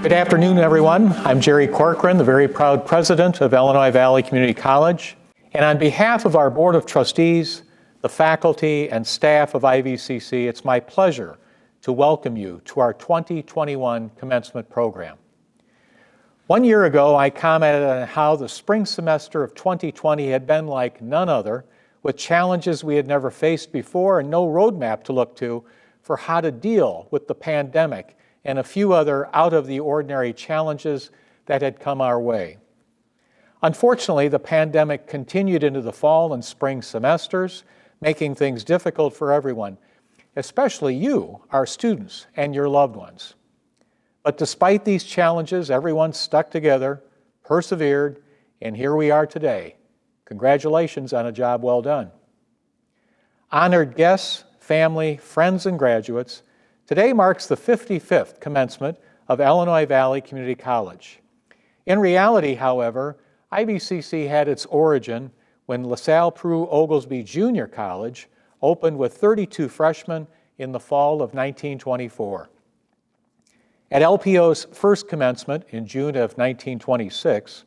Good afternoon, everyone. I'm Jerry Corcoran, the very proud president of Illinois Valley Community College. And on behalf of our Board of Trustees, the faculty and staff of IVCC, it's my pleasure to welcome you to our 2021 commencement program. 1 year ago, I commented on how the spring semester of 2020 had been like none other, with challenges we had never faced before and no roadmap to look to for how to deal with the pandemic and a few other out-of-the-ordinary challenges that had come our way. Unfortunately, the pandemic continued into the fall and spring semesters, making things difficult for everyone, especially you, our students, and your loved ones. But despite these challenges, everyone stuck together, persevered, and here we are today. Congratulations on a job well done. Honored guests, family, friends, and graduates, today marks the 55th commencement of Illinois Valley Community College. In reality, however, IVCC had its origin when LaSalle Peru Oglesby Junior College opened with 32 freshmen in the fall of 1924. At LPO's first commencement in June of 1926,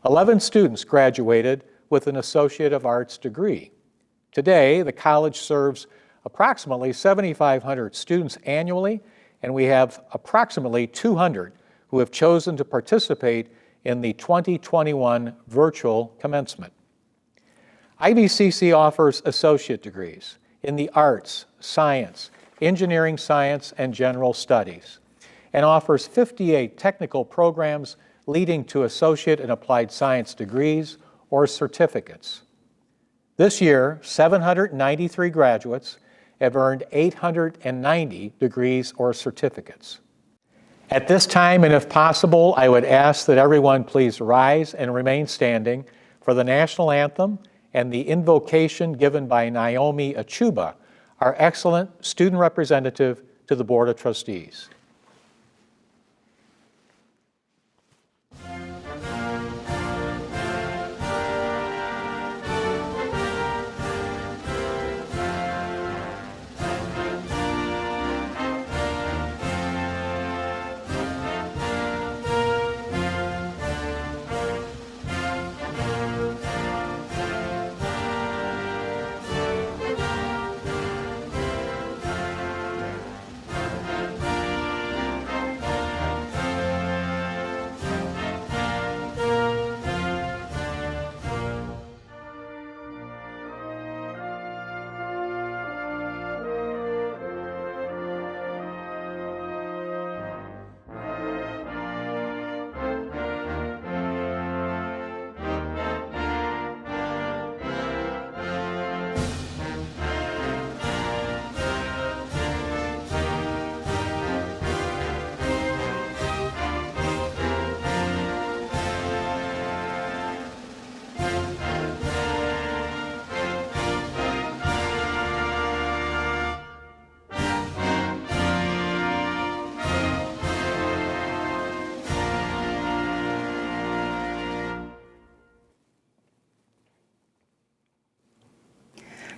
11 students graduated with an Associate of Arts degree. Today, the college serves approximately 7,500 students annually, and we have approximately 200 who have chosen to participate in the 2021 virtual commencement. IVCC offers associate degrees in the arts, science, engineering science, and general studies, and offers 58 technical programs leading to associate and applied science degrees or certificates. This year, 793 graduates have earned 890 degrees or certificates. At this time, and if possible, I would ask that everyone please rise and remain standing for the national anthem and the invocation given by Naomi Ochuba, our excellent student representative to the Board of Trustees.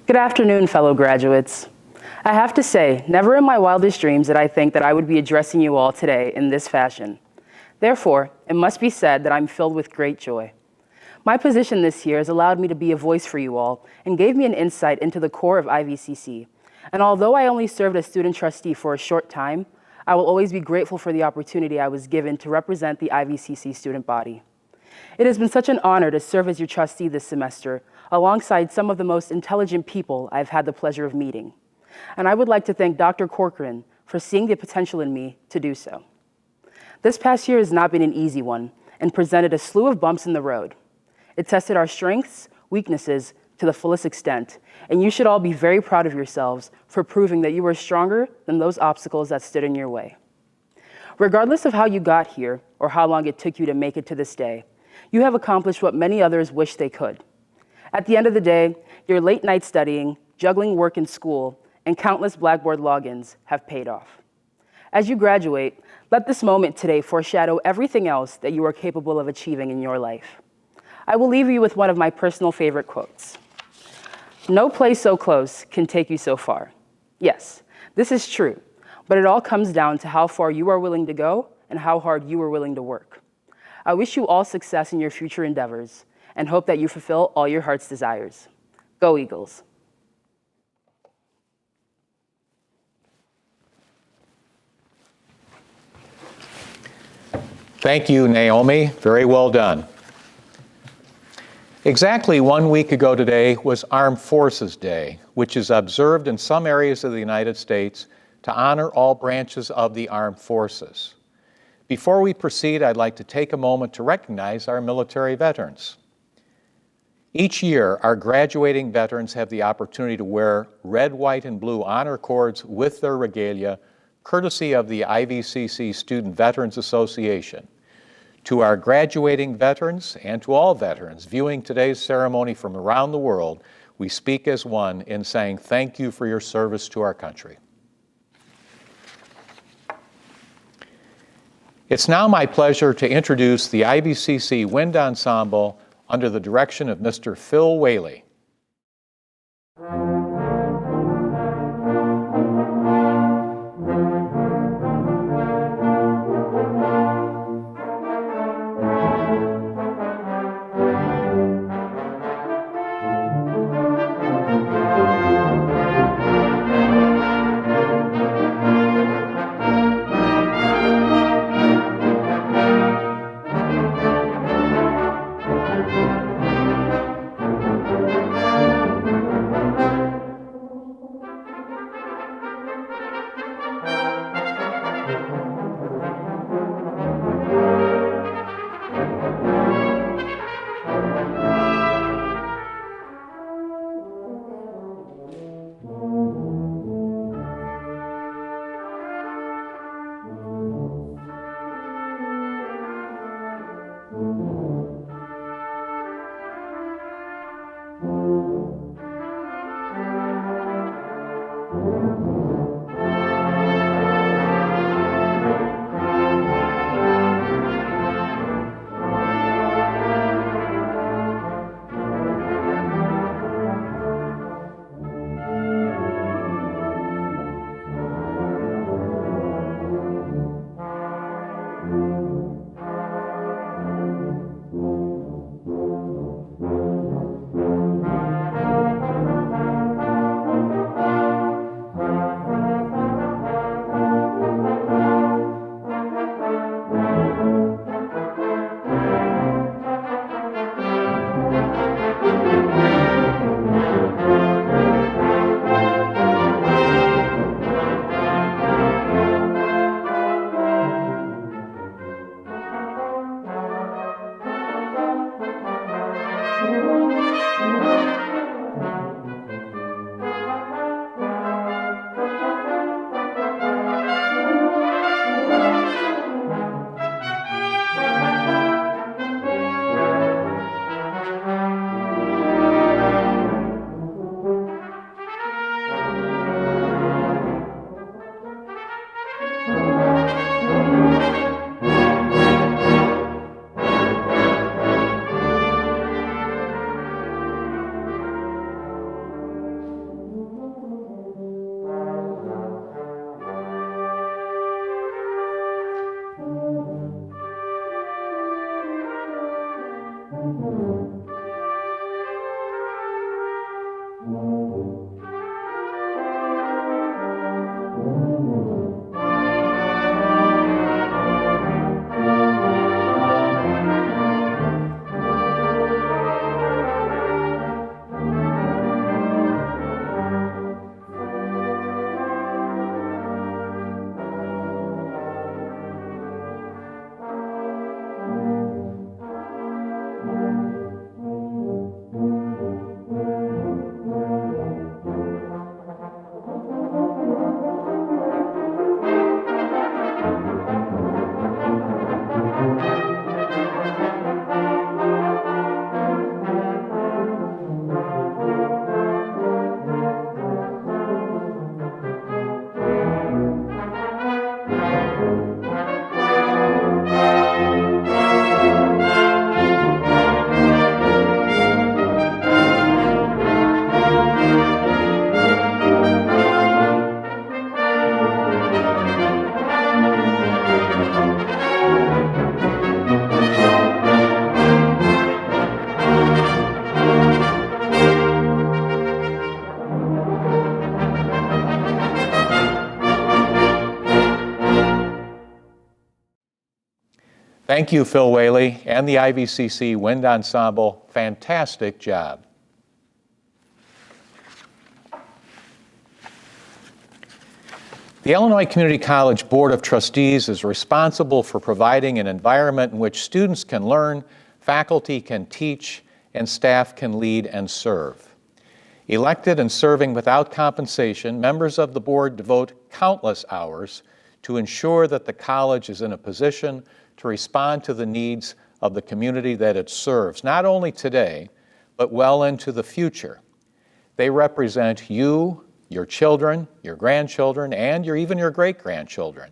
Good afternoon, fellow graduates. I have to say, never in my wildest dreams did I think that I would be addressing you all today in this fashion. Therefore, it must be said that I'm filled with great joy. My position this year has allowed me to be a voice for you all and gave me an insight into the core of IVCC. And although I only served as student trustee for a short time, I will always be grateful for the opportunity I was given to represent the IVCC student body. It has been such an honor to serve as your trustee this semester, alongside some of the most intelligent people I've had the pleasure of meeting. And I would like to thank Dr. Corcoran for seeing the potential in me to do so. This past year has not been an easy one and presented a slew of bumps in the road. It tested our strengths, weaknesses to the fullest extent, and you should all be very proud of yourselves for proving that you were stronger than those obstacles that stood in your way. Regardless of how you got here or how long it took you to make it to this day, you have accomplished what many others wish they could. At the end of the day, your late night studying, juggling work and school, and countless Blackboard logins have paid off. As you graduate, let this moment today foreshadow everything else that you are capable of achieving in your life. I will leave you with one of my personal favorite quotes. No place so close can take you so far. Yes, this is true, but it all comes down to how far you are willing to go and how hard you were willing to work. I wish you all success in your future endeavors and hope that you fulfill all your heart's desires. Go Eagles. Thank you, Naomi. Very well done. Exactly 1 week ago today was Armed Forces Day, which is observed in some areas of the United States to honor all branches of the armed forces. Before we proceed, I'd like to take a moment to recognize our military veterans. Each year, our graduating veterans have the opportunity to wear red, white, and blue honor cords with their regalia, courtesy of the IVCC Student Veterans Association. To our graduating veterans and to all veterans viewing today's ceremony from around the world, we speak as one in saying thank you for your service to our country. It's now my pleasure to introduce the IVCC Wind Ensemble under the direction of Mr. Phil Whaley. Thank you, Phil Whaley, and the IVCC Wind Ensemble. Fantastic job. The Illinois Community College Board of Trustees is responsible for providing an environment in which students can learn, faculty can teach, and staff can lead and serve. Elected and serving without compensation, members of the board devote countless hours to ensure that the college is in a position to respond to the needs of the community that it serves, not only today, but well into the future. They represent you, your children, your grandchildren, and even your great-grandchildren.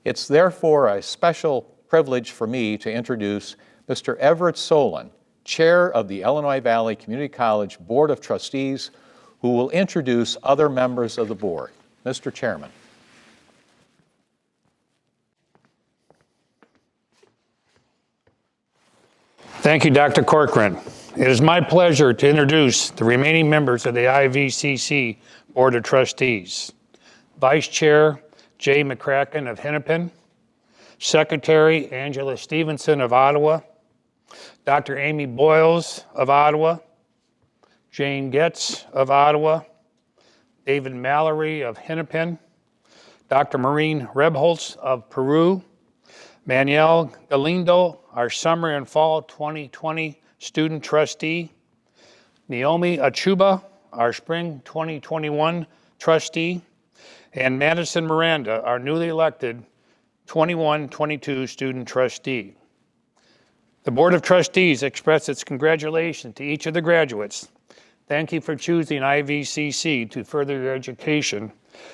It's therefore a special privilege for me to introduce Mr. Everett Solon, Chair of the Illinois Valley Community College Board of Trustees, who will introduce other members of the board. Mr. Chairman. Thank you, Dr. Corcoran. It is my pleasure to introduce the remaining members of the IVCC Board of Trustees. Vice Chair Jay McCracken of Hennepin, Secretary Angela Stevenson of Ottawa, Dr. Amy Boyles of Ottawa, Jane Getz of Ottawa, David Mallory of Hennepin, Dr. Maureen Rebholz of Peru, Manuel Galindo, our summer and fall 2020 student trustee, Naomi Ochuba, our spring 2021 trustee, and Madison Miranda, our newly elected 21-22 student trustee. The Board of Trustees express its congratulations to each of the graduates. Thank you for choosing IVCC to further your education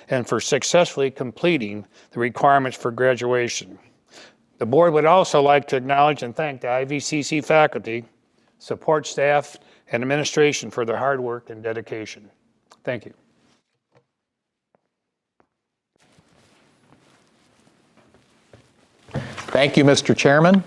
and for successfully completing the requirements for graduation. The board would also like to acknowledge and thank the IVCC faculty, support staff, and administration for their hard work and dedication. Thank you. Thank you, Mr. Chairman.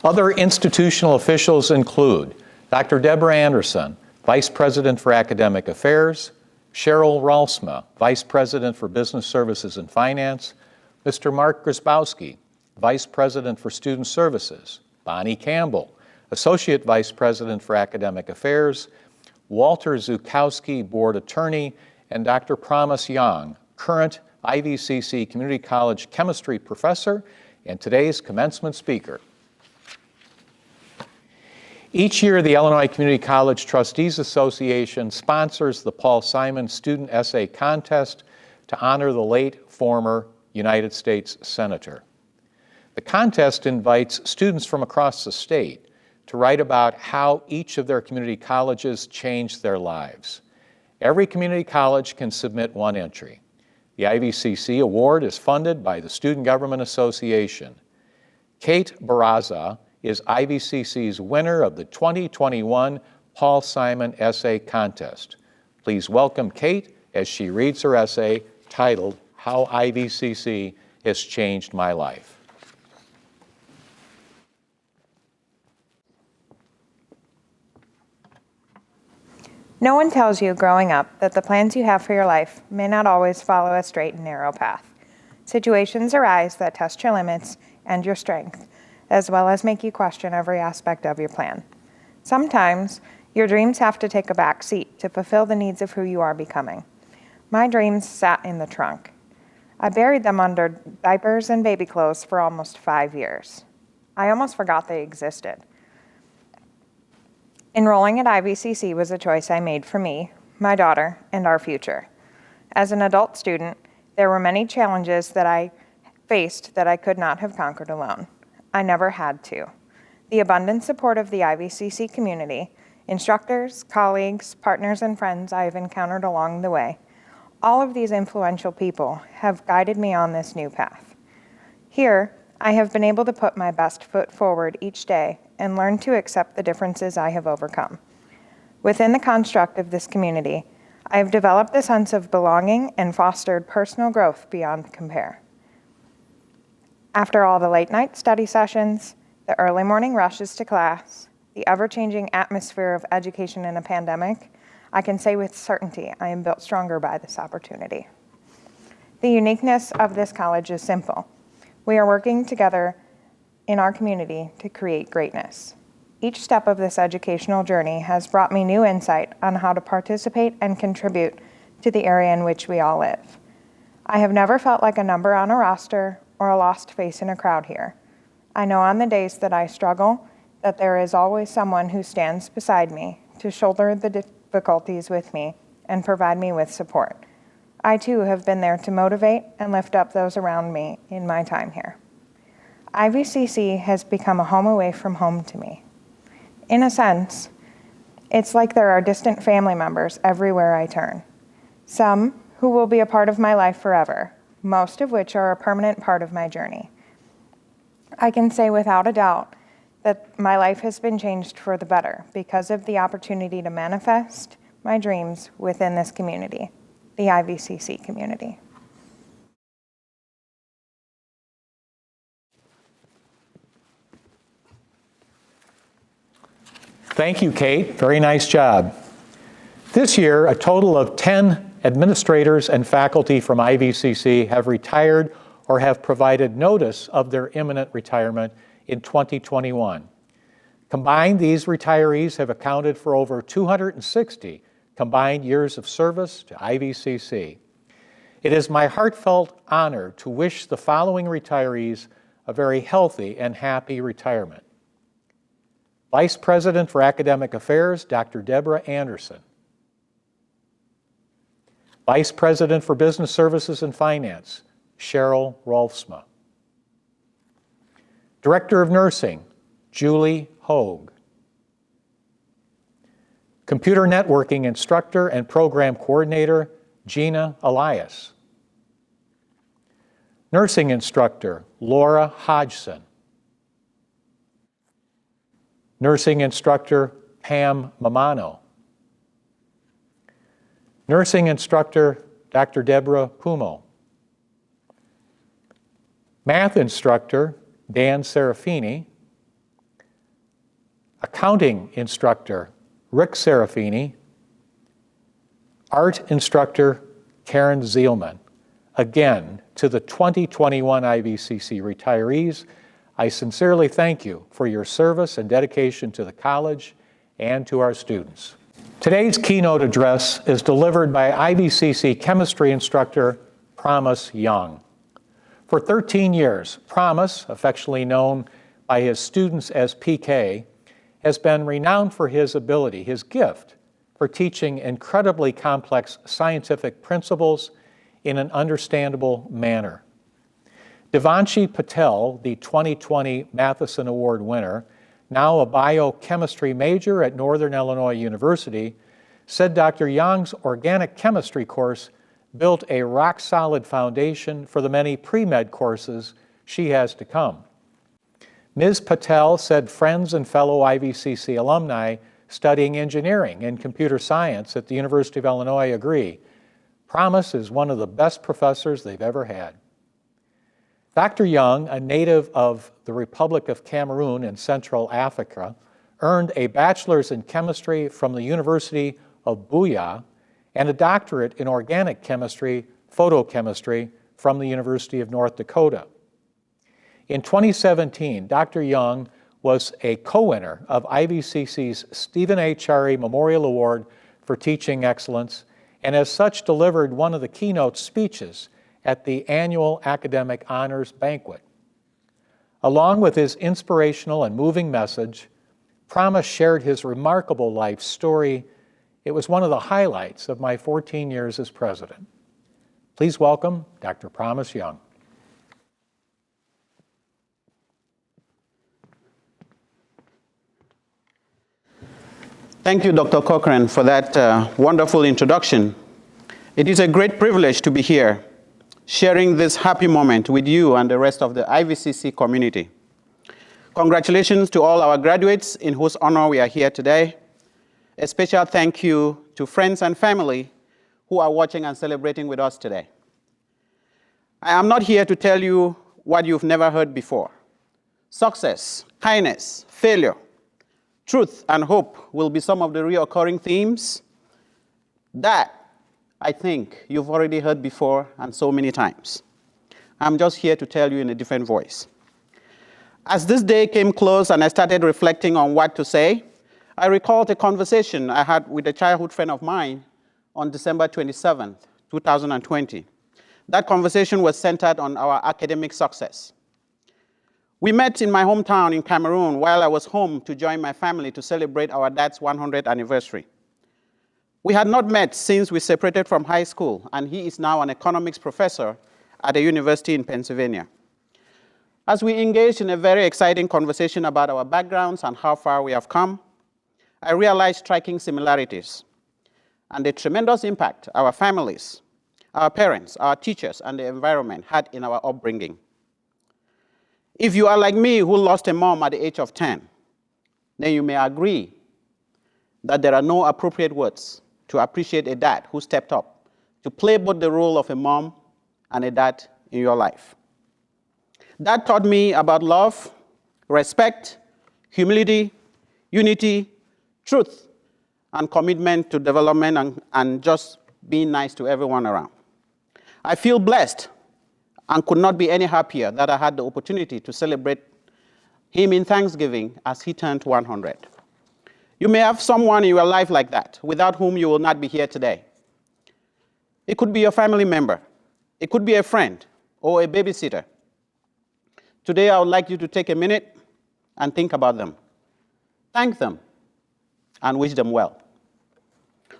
Other institutional officials include Dr. Debra Anderson, Vice President for Academic Affairs, Cheryl Ralsma, Vice President for Business Services and Finance, Mr. Mark Grzybowski, Vice President for Student Services, Bonnie Campbell, Associate Vice President for Academic Affairs, Walter Zukowski, Board Attorney, and Dr. Promise Yong, current IVCC Community College Chemistry Professor and today's commencement speaker. Each year, the Illinois Community College Trustees Association sponsors the Paul Simon Student Essay Contest to honor the late former United States Senator. The contest invites students from across the state to write about how each of their community colleges changed their lives. Every community college can submit one entry. The IVCC Award is funded by the Student Government Association. Kate Barraza is IVCC's winner of the 2021 Paul Simon Essay Contest. Please welcome Kate as she reads her essay titled, How IVCC Has Changed My Life. No one tells you growing up that the plans you have for your life may not always follow a straight and narrow path. Situations arise that test your limits and your strength, as well as make you question every aspect of your plan. Sometimes, your dreams have to take a back seat to fulfill the needs of who you are becoming. My dreams sat in the trunk. I buried them under diapers and baby clothes for almost 5 years. I almost forgot they existed. Enrolling at IVCC was a choice I made for me, my daughter, and our future. As an adult student, there were many challenges that I faced that I could not have conquered alone. I never had to. The abundant support of the IVCC community, instructors, colleagues, partners, and friends I have encountered along the way, all of these influential people have guided me on this new path. Here, I have been able to put my best foot forward each day and learn to accept the differences I have overcome. Within the construct of this community, I have developed a sense of belonging and fostered personal growth beyond compare. After all the late night study sessions, the early morning rushes to class, the ever-changing atmosphere of education in a pandemic, I can say with certainty I am built stronger by this opportunity. The uniqueness of this college is simple. We are working together in our community to create greatness. Each step of this educational journey has brought me new insight on how to participate and contribute to the area in which we all live. I have never felt like a number on a roster or a lost face in a crowd here. I know on the days that I struggle that there is always someone who stands beside me to shoulder the difficulties with me and provide me with support. I too have been there to motivate and lift up those around me in my time here. IVCC has become a home away from home to me. In a sense, it's like there are distant family members everywhere I turn. Some who will be a part of my life forever, most of which are a permanent part of my journey. I can say without a doubt that my life has been changed for the better because of the opportunity to manifest my dreams within this community, the IVCC community. Thank you, Kate. Very nice job. This year, a total of 10 administrators and faculty from IVCC have retired or have provided notice of their imminent retirement in 2021. Combined, these retirees have accounted for over 260 combined years of service to IVCC. It is my heartfelt honor to wish the following retirees a very healthy and happy retirement. Vice President for Academic Affairs, Dr. Deborah Anderson. Vice President for Business Services and Finance, Cheryl Rolfsma. Director of Nursing, Julie Hogue. Computer Networking Instructor and Program Coordinator, Gina Elias. Nursing Instructor, Laura Hodgson. Nursing Instructor, Pam Mamano. Nursing Instructor, Dr. Debra Pumo. Math Instructor, Dan Serafini. Accounting Instructor, Rick Serafini. Art Instructor, Karen Zielman. Again, to the 2021 IVCC retirees, I sincerely thank you for your service and dedication to the college and to our students. Today's keynote address is delivered by IVCC chemistry instructor Promise Yong. For 13 years, Promise, affectionately known by his students as PK, has been renowned for his ability, his gift, for teaching incredibly complex scientific principles in an understandable manner. Devanshi Patel, the 2020 Matheson Award winner, now a biochemistry major at Northern Illinois University, said Dr. Yong's organic chemistry course built a rock-solid foundation for the many pre-med courses she has to come. Ms. Patel said friends and fellow IVCC alumni studying engineering and computer science at the University of Illinois agree. Promise is one of the best professors they've ever had. Dr. Yong, a native of the Republic of Cameroon in Central Africa, earned a bachelor's in chemistry from the University of Booyah and a doctorate in organic chemistry, photochemistry from the University of North Dakota. In 2017, Dr. Yong was a co-winner of IVCC's Stephen A. Chari Memorial Award for Teaching Excellence, and as such delivered one of the keynote speeches at the annual Academic Honors Banquet. Along with his inspirational and moving message, Promise shared his remarkable life story. It was one of the highlights of my 14 years as president. Please welcome Dr. Promise Yong. Thank you, Dr. Corcoran, for that wonderful introduction. It is a great privilege to be here, sharing this happy moment with you and the rest of the IVCC community. Congratulations to all our graduates in whose honor we are here today. A special thank you to friends and family who are watching and celebrating with us today. I am not here to tell you what you've never heard before. Success, kindness, failure, truth, and hope will be some of the recurring themes that I think you've already heard before and so many times. I'm just here to tell you in a different voice. As this day came close and I started reflecting on what to say, I recalled a conversation I had with a childhood friend of mine on December 27th, 2020. That conversation was centered on our academic success. We met in my hometown in Cameroon while I was home to join my family to celebrate our dad's 100th anniversary. We had not met since we separated from high school, and he is now an economics professor at a university in Pennsylvania. As we engaged in a very exciting conversation about our backgrounds and how far we have come, I realized striking similarities and the tremendous impact our families, our parents, our teachers, and the environment had in our upbringing. If you are like me, who lost a mom at the age of 10, then you may agree that there are no appropriate words to appreciate a dad who stepped up to play both the role of a mom and a dad in your life. That taught me about love, respect, humility, unity, truth, and commitment to development and just being nice to everyone around. I feel blessed and could not be any happier that I had the opportunity to celebrate him in Thanksgiving as he turned 100. You may have someone in your life like that, without whom you will not be here today. It could be a family member. It could be a friend or a babysitter. Today, I would like you to take a minute and think about them. Thank them and wish them well.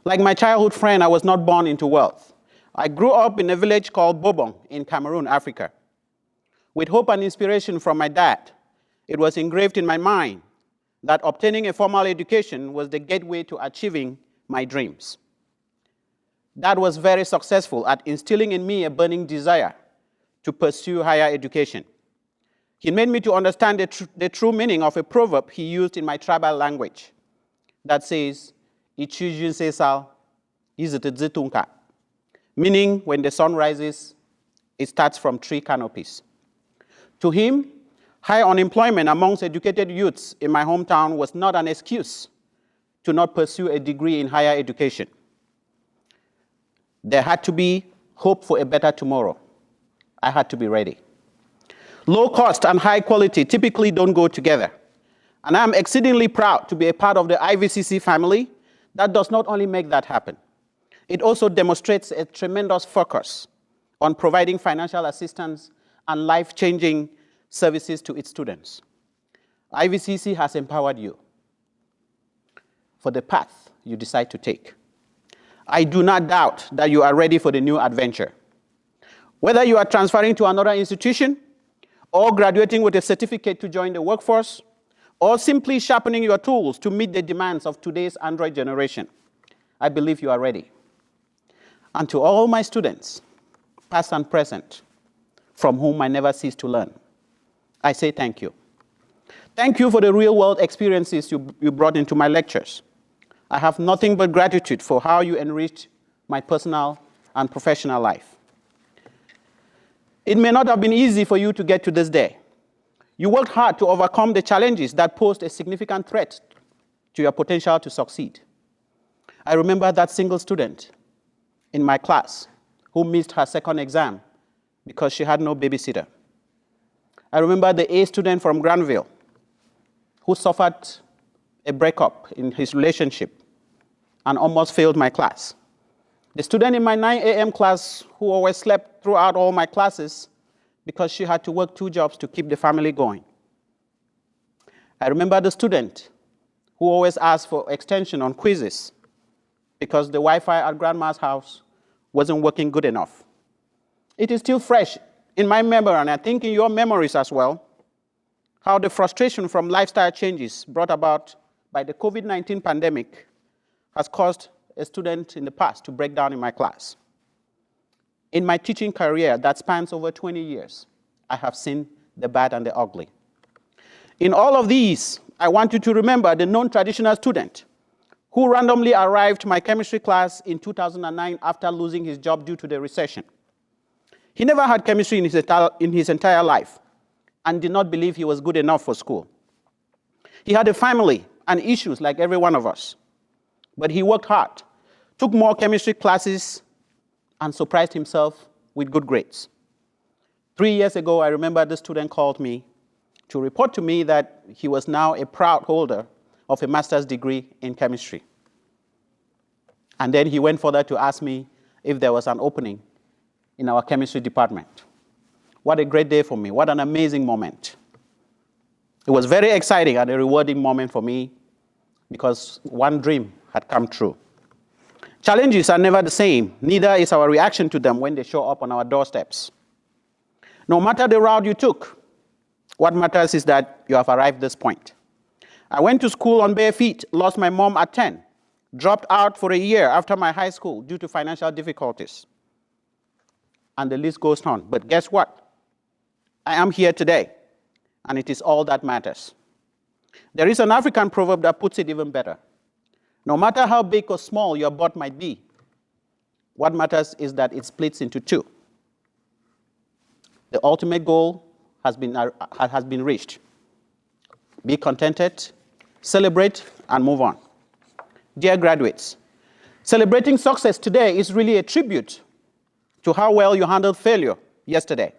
Like my childhood friend, I was not born into wealth. I grew up in a village called Bobong in Cameroon, Africa. With hope and inspiration from my dad, it was engraved in my mind that obtaining a formal education was the gateway to achieving my dreams. Dad was very successful at instilling in me a burning desire to pursue higher education. He made me to understand the true meaning of a proverb he used in my tribal language that says, meaning when the sun rises, it starts from tree canopies. To him, high unemployment amongst educated youths in my hometown was not an excuse to not pursue a degree in higher education. There had to be hope for a better tomorrow. I had to be ready. Low cost and high quality typically don't go together. And I'm exceedingly proud to be a part of the IVCC family that does not only make that happen, it also demonstrates a tremendous focus on providing financial assistance and life-changing services to its students. IVCC has empowered you for the path you decide to take. I do not doubt that you are ready for the new adventure. Whether you are transferring to another institution, or graduating with a certificate to join the workforce, or simply sharpening your tools to meet the demands of today's Android generation, I believe you are ready. And to all my students, past and present, from whom I never cease to learn, I say thank you. Thank you for the real-world experiences you brought into my lectures. I have nothing but gratitude for how you enriched my personal and professional life. It may not have been easy for you to get to this day. You worked hard to overcome the challenges that posed a significant threat to your potential to succeed. I remember that single student in my class who missed her second exam because she had no babysitter. I remember the A student from Granville who suffered a breakup in his relationship and almost failed my class. The student in my 9 a.m. class who always slept throughout all my classes because she had to work 2 jobs to keep the family going. I remember the student who always asked for extension on quizzes because the Wi-Fi at grandma's house wasn't working good enough. It is still fresh in my memory, and I think in your memories as well, how the frustration from lifestyle changes brought about by the COVID-19 pandemic has caused a student in the past to break down in my class. In my teaching career that spans over 20 years, I have seen the bad and the ugly. In all of these, I want you to remember the non-traditional student who randomly arrived to my chemistry class in 2009 after losing his job due to the recession. He never had chemistry in his entire life and did not believe he was good enough for school. He had a family and issues like every one of us, but he worked hard, took more chemistry classes, and surprised himself with good grades. 3 years ago, I remember this student called me to report to me that he was now a proud holder of a master's degree in chemistry. And then he went further to ask me if there was an opening in our chemistry department. What a great day for me. What an amazing moment. It was very exciting and a rewarding moment for me because one dream had come true. Challenges are never the same. Neither is our reaction to them when they show up on our doorsteps. No matter the route you took, what matters is that you have arrived this point. I went to school on bare feet, lost my mom at 10, dropped out for a year after my high school due to financial difficulties. And the list goes on. But guess what? I am here today, and it is all that matters. There is an African proverb that puts it even better. No matter how big or small your butt might be, what matters is that it splits into two. The ultimate goal has been reached. Be contented, celebrate, and move on. Dear graduates, celebrating success today is really a tribute to how well you handled failure yesterday.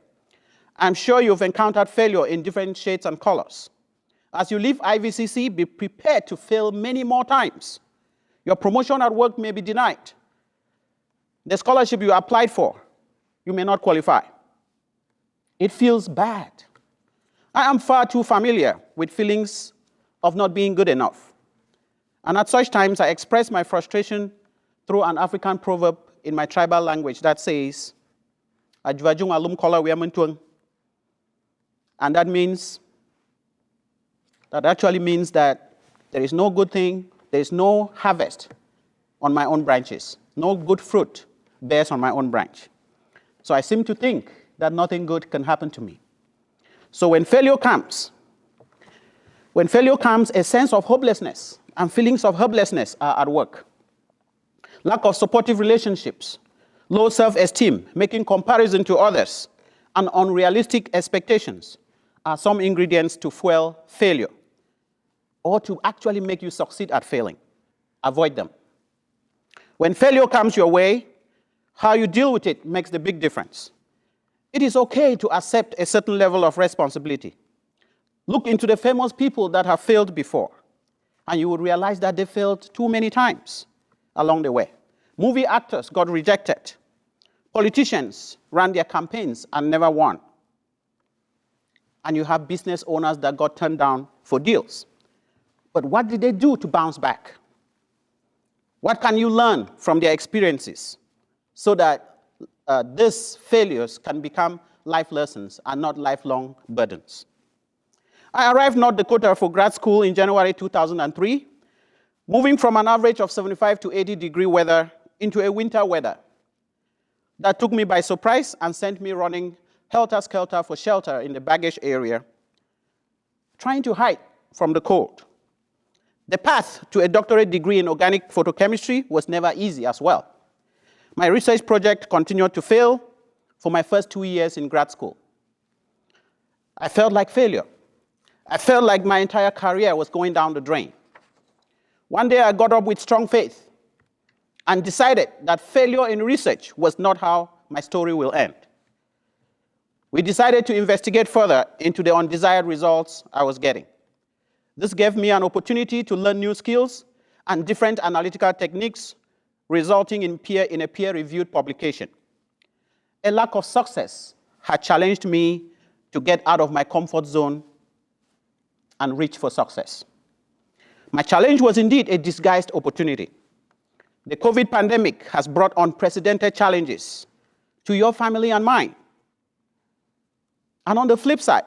I'm sure you've encountered failure in different shades and colors. As you leave IVCC, be prepared to fail many more times. Your promotion at work may be denied. The scholarship you applied for, you may not qualify. It feels bad. I am far too familiar with feelings of not being good enough. And at such times, I express my frustration through an African proverb in my tribal language that says, "Ajvajung alum kola wiamuntuang." And that actually means that there is no good thing, there is no harvest on my own branches. No good fruit bears on my own branch. So I seem to think that nothing good can happen to me. So when failure comes, a sense of hopelessness and feelings of helplessness are at work. Lack of supportive relationships, low self-esteem, making comparison to others, and unrealistic expectations are some ingredients to fuel failure or to actually make you succeed at failing. Avoid them. When failure comes your way, how you deal with it makes the big difference. It is okay to accept a certain level of responsibility. Look into the famous people that have failed before, and you will realize that they failed too many times along the way. Movie actors got rejected. Politicians ran their campaigns and never won. And you have business owners that got turned down for deals. But what did they do to bounce back? What can you learn from their experiences so that these failures can become life lessons and not lifelong burdens? I arrived in North Dakota for grad school in January 2003, moving from an average of 75 to 80 degree weather into a winter weather that took me by surprise and sent me running helter-skelter for shelter in the baggage area, trying to hide from the cold. The path to a doctorate degree in organic photochemistry was never easy as well. My research project continued to fail for my first 2 years in grad school. I felt like failure. I felt like my entire career was going down the drain. One day I got up with strong faith and decided that failure in research was not how my story will end. We decided to investigate further into the undesired results I was getting. This gave me an opportunity to learn new skills and different analytical techniques, resulting in a peer-reviewed publication. A lack of success had challenged me to get out of my comfort zone and reach for success. My challenge was indeed a disguised opportunity. The COVID pandemic has brought unprecedented challenges to your family and mine. And on the flip side,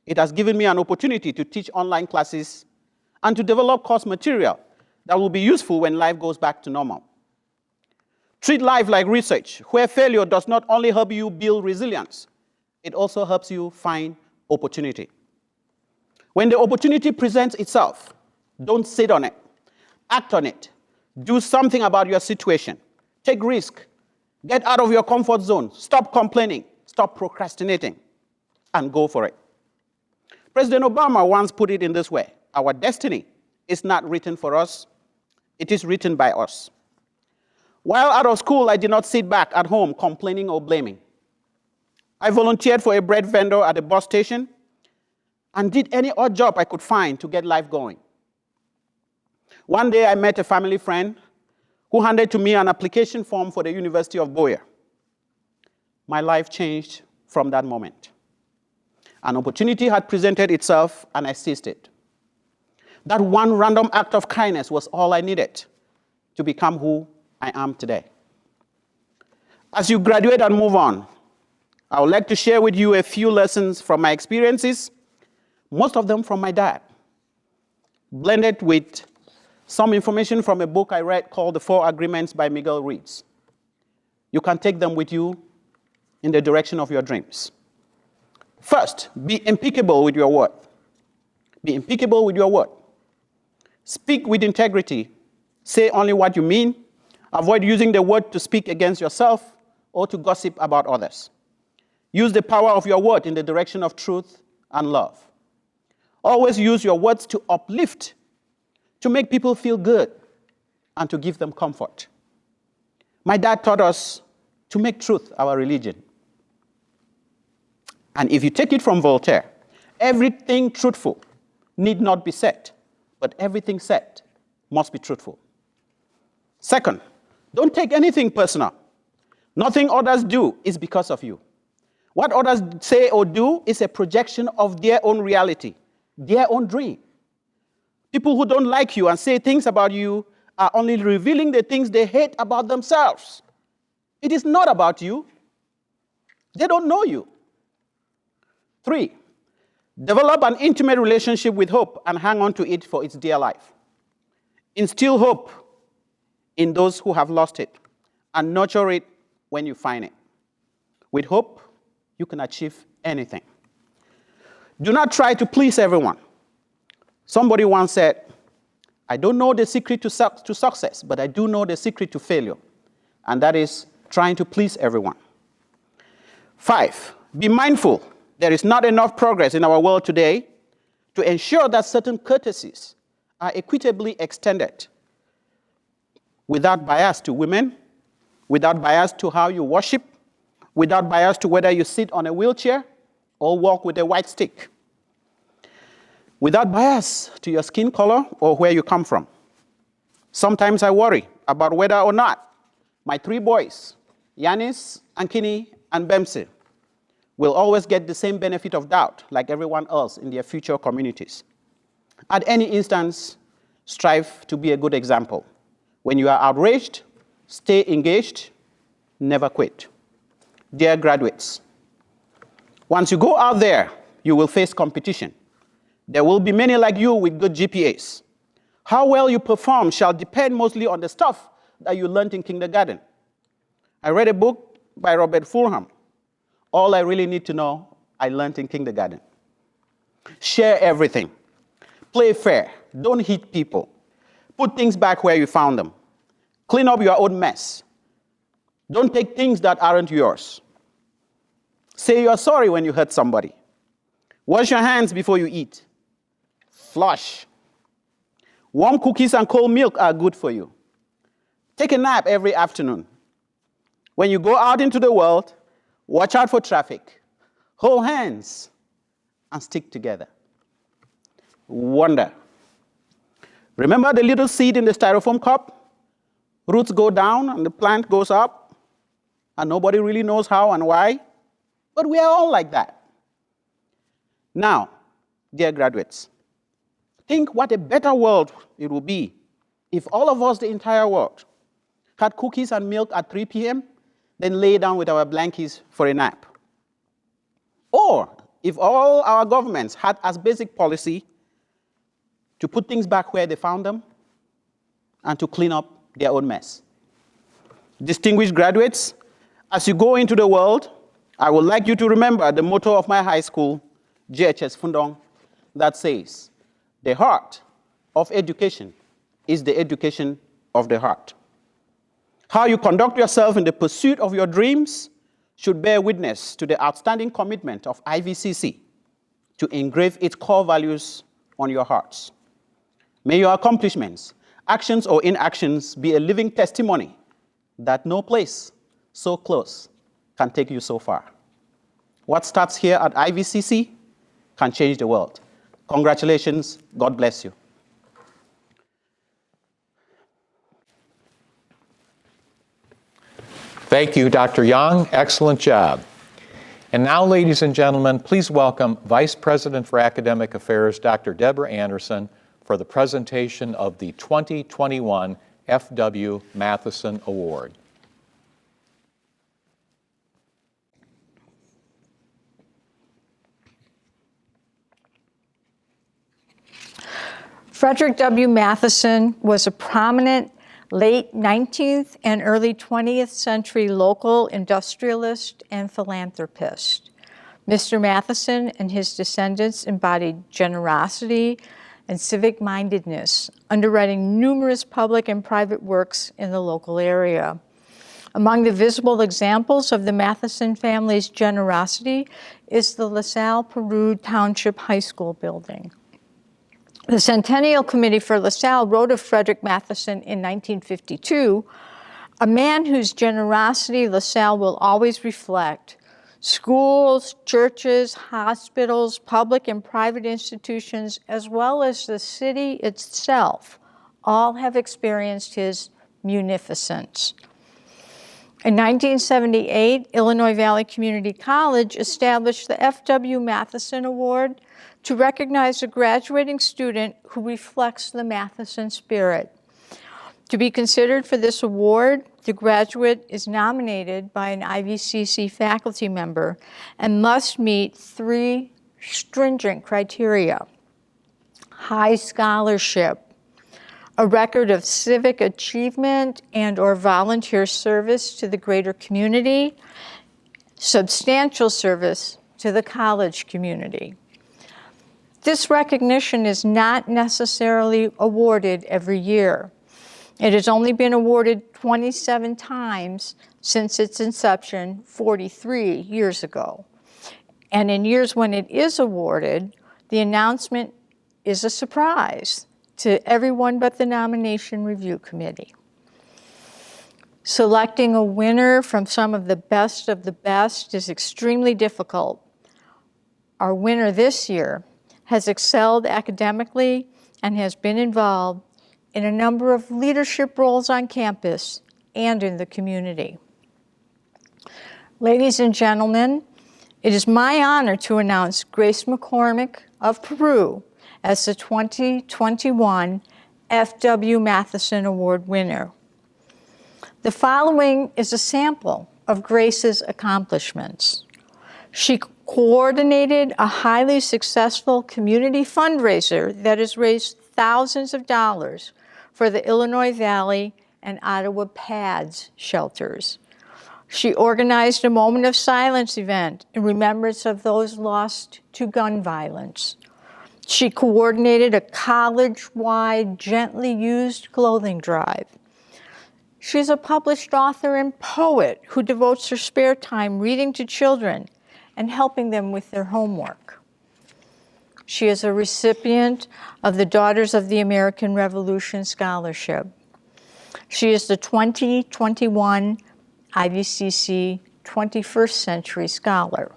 it has given me an opportunity to teach online classes and to develop course material that will be useful when life goes back to normal. Treat life like research, where failure does not only help you build resilience, it also helps you find opportunity. When the opportunity presents itself, don't sit on it. Act on it. Do something about your situation. Take risk. Get out of your comfort zone. Stop complaining. Stop procrastinating. And go for it. President Obama once put it in this way: our destiny is not written for us, it is written by us. While out of school, I did not sit back at home complaining or blaming. I volunteered for a bread vendor at a bus station, and did any odd job I could find to get life going. One day I met a family friend who handed to me an application form for the University of Boyer. My life changed from that moment. An opportunity had presented itself and I seized it. That one random act of kindness was all I needed to become who I am today. As you graduate and move on, I would like to share with you a few lessons from my experiences, most of them from my dad, blended with some information from a book I read called The Four Agreements by Miguel Ruiz. You can take them with you in the direction of your dreams. First, be impeccable with your word. Be impeccable with your word. Speak with integrity. Say only what you mean. Avoid using the word to speak against yourself or to gossip about others. Use the power of your word in the direction of truth and love. Always use your words to uplift, to make people feel good, and to give them comfort. My dad taught us to make truth our religion. And if you take it from Voltaire, everything truthful need not be said, but everything said must be truthful. Second, don't take anything personal. Nothing others do is because of you. What others say or do is a projection of their own reality, their own dream. People who don't like you and say things about you are only revealing the things they hate about themselves. It is not about you. They don't know you. 3, develop an intimate relationship with hope and hang on to it for its dear life. Instill hope in those who have lost it and nurture it when you find it. With hope, you can achieve anything. Do not try to please everyone. Somebody once said, I don't know the secret to success, but I do know the secret to failure, and that is trying to please everyone. 5, be mindful there is not enough progress in our world today to ensure that certain courtesies are equitably extended without bias to women, without bias to how you worship, without bias to whether you sit on a wheelchair or walk with a white stick, without bias to your skin color or where you come from. Sometimes I worry about whether or not my 3 boys, Yanis, Ankini, and Bemse, will always get the same benefit of doubt like everyone else in their future communities. At any instance, strive to be a good example. When you are outraged, stay engaged, never quit. Dear graduates, once you go out there, you will face competition. There will be many like you with good GPAs. How well you perform shall depend mostly on the stuff that you learned in kindergarten. I read a book by Robert Fulham. All I really need to know, I learned in kindergarten. Share everything. Play fair. Don't hit people. Put things back where you found them. Clean up your own mess. Don't take things that aren't yours. Say you're sorry when you hurt somebody. Wash your hands before you eat. Flush. Warm cookies and cold milk are good for you. Take a nap every afternoon. When you go out into the world, watch out for traffic. Hold hands and stick together. Wonder. Remember the little seed in the styrofoam cup? Roots go down and the plant goes up, and nobody really knows how and why, but we are all like that. Now, dear graduates, think what a better world it would be if all of us, the entire world, had cookies and milk at 3 p.m., then lay down with our blankets for a nap. Or if all our governments had as basic policy to put things back where they found them and to clean up their own mess. Distinguished graduates, as you go into the world, I would like you to remember the motto of my high school, JHS Fundong, that says, the heart of education is the education of the heart. How you conduct yourself in the pursuit of your dreams should bear witness to the outstanding commitment of IVCC to engrave its core values on your hearts. May your accomplishments, actions or inactions, be a living testimony that no place so close can take you so far. What starts here at IVCC can change the world. Congratulations. God bless you. Thank you, Dr. Yong. Excellent job. And now, ladies and gentlemen, please welcome Vice President for Academic Affairs, Dr. Deborah Anderson, for the presentation of the 2021 Fw Matheson Award. Frederick W. Matheson was a prominent late 19th and early 20th century local industrialist and philanthropist. Mr. Matheson and his descendants embodied generosity and civic-mindedness, underwriting numerous public and private works in the local area. Among the visible examples of the Matheson family's generosity is the LaSalle, Peru Township High School building. The Centennial Committee for LaSalle wrote of Frederick Matheson in 1952, a man whose generosity LaSalle will always reflect. Schools, churches, hospitals, public and private institutions, as well as the city itself, all have experienced his munificence. In 1978, Illinois Valley Community College established the Fw Matheson Award to recognize a graduating student who reflects the Matheson spirit. To be considered for this award, the graduate is nominated by an IVCC faculty member and must meet 3 stringent criteria: high scholarship, a record of civic achievement and/or volunteer service to the greater community, substantial service to the college community. This recognition is not necessarily awarded every year. It has only been awarded 27 times since its inception 43 years ago. And in years when it is awarded, the announcement is a surprise to everyone but the Nomination Review Committee. Selecting a winner from some of the best is extremely difficult. Our winner this year has excelled academically and has been involved in a number of leadership roles on campus and in the community. Ladies and gentlemen, it is my honor to announce Grace McCormick of Peru as the 2021 Fw Matheson Award winner. The following is a sample of Grace's accomplishments. She coordinated a highly successful community fundraiser that has raised thousands of dollars for the Illinois Valley and Ottawa PADS shelters. She organized a moment of silence event in remembrance of those lost to gun violence. She coordinated a college-wide gently used clothing drive. She's a published author and poet who devotes her spare time reading to children and helping them with their homework. She is a recipient of the Daughters of the American Revolution Scholarship. She is the 2021 IVCC 21st Century Scholar.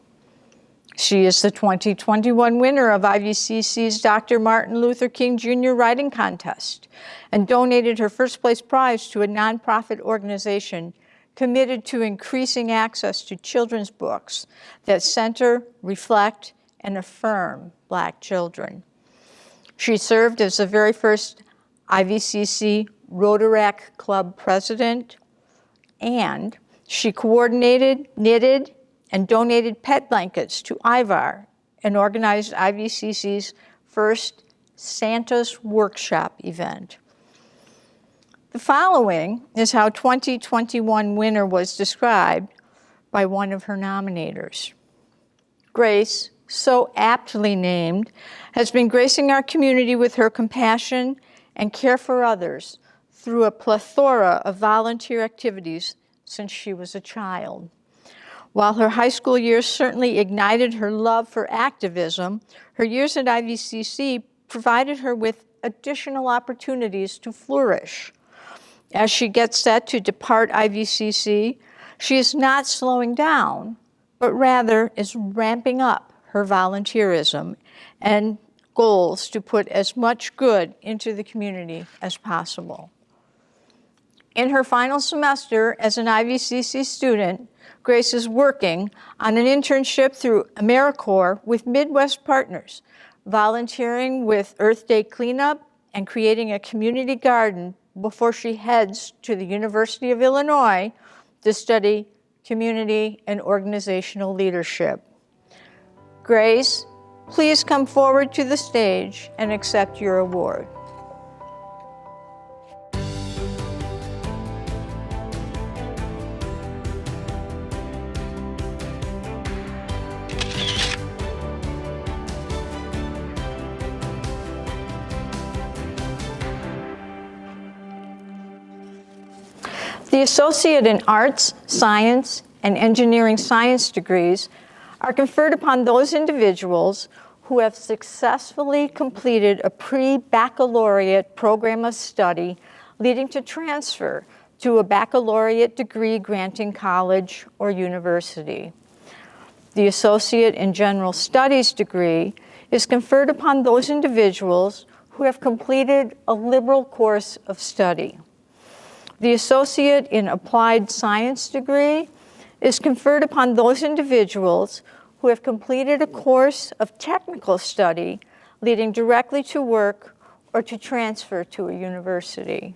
She is the 2021 winner of IVCC's Dr. Martin Luther King Jr. Writing Contest and donated her first place prize to a nonprofit organization committed to increasing access to children's books that center, reflect, and affirm Black children. She served as the very first IVCC Rotaract Club president, and she coordinated, knitted, and donated pet blankets to IVAR and organized IVCC's first Santa's Workshop event. The following is how 2021 winner was described by one of her nominators. Grace, so aptly named, has been gracing our community with her compassion and care for others through a plethora of volunteer activities since she was a child. While her high school years certainly ignited her love for activism, her years at IVCC provided her with additional opportunities to flourish. As she gets set to depart IVCC, she is not slowing down, but rather is ramping up her volunteerism and goals to put as much good into the community as possible. In her final semester as an IVCC student, Grace is working on an internship through AmeriCorps with Midwest Partners, volunteering with Earth Day cleanup and creating a community garden before she heads to the University of Illinois to study community and organizational leadership. Grace, please come forward to the stage and accept your award. The Associate in Arts, Science, and Engineering Science degrees are conferred upon those individuals who have successfully completed a pre-baccalaureate program of study leading to transfer to a baccalaureate degree granting college or university. The Associate in General Studies degree is conferred upon those individuals who have completed a liberal course of study. The Associate in Applied Science degree is conferred upon those individuals who have completed a course of technical study leading directly to work or to transfer to a university.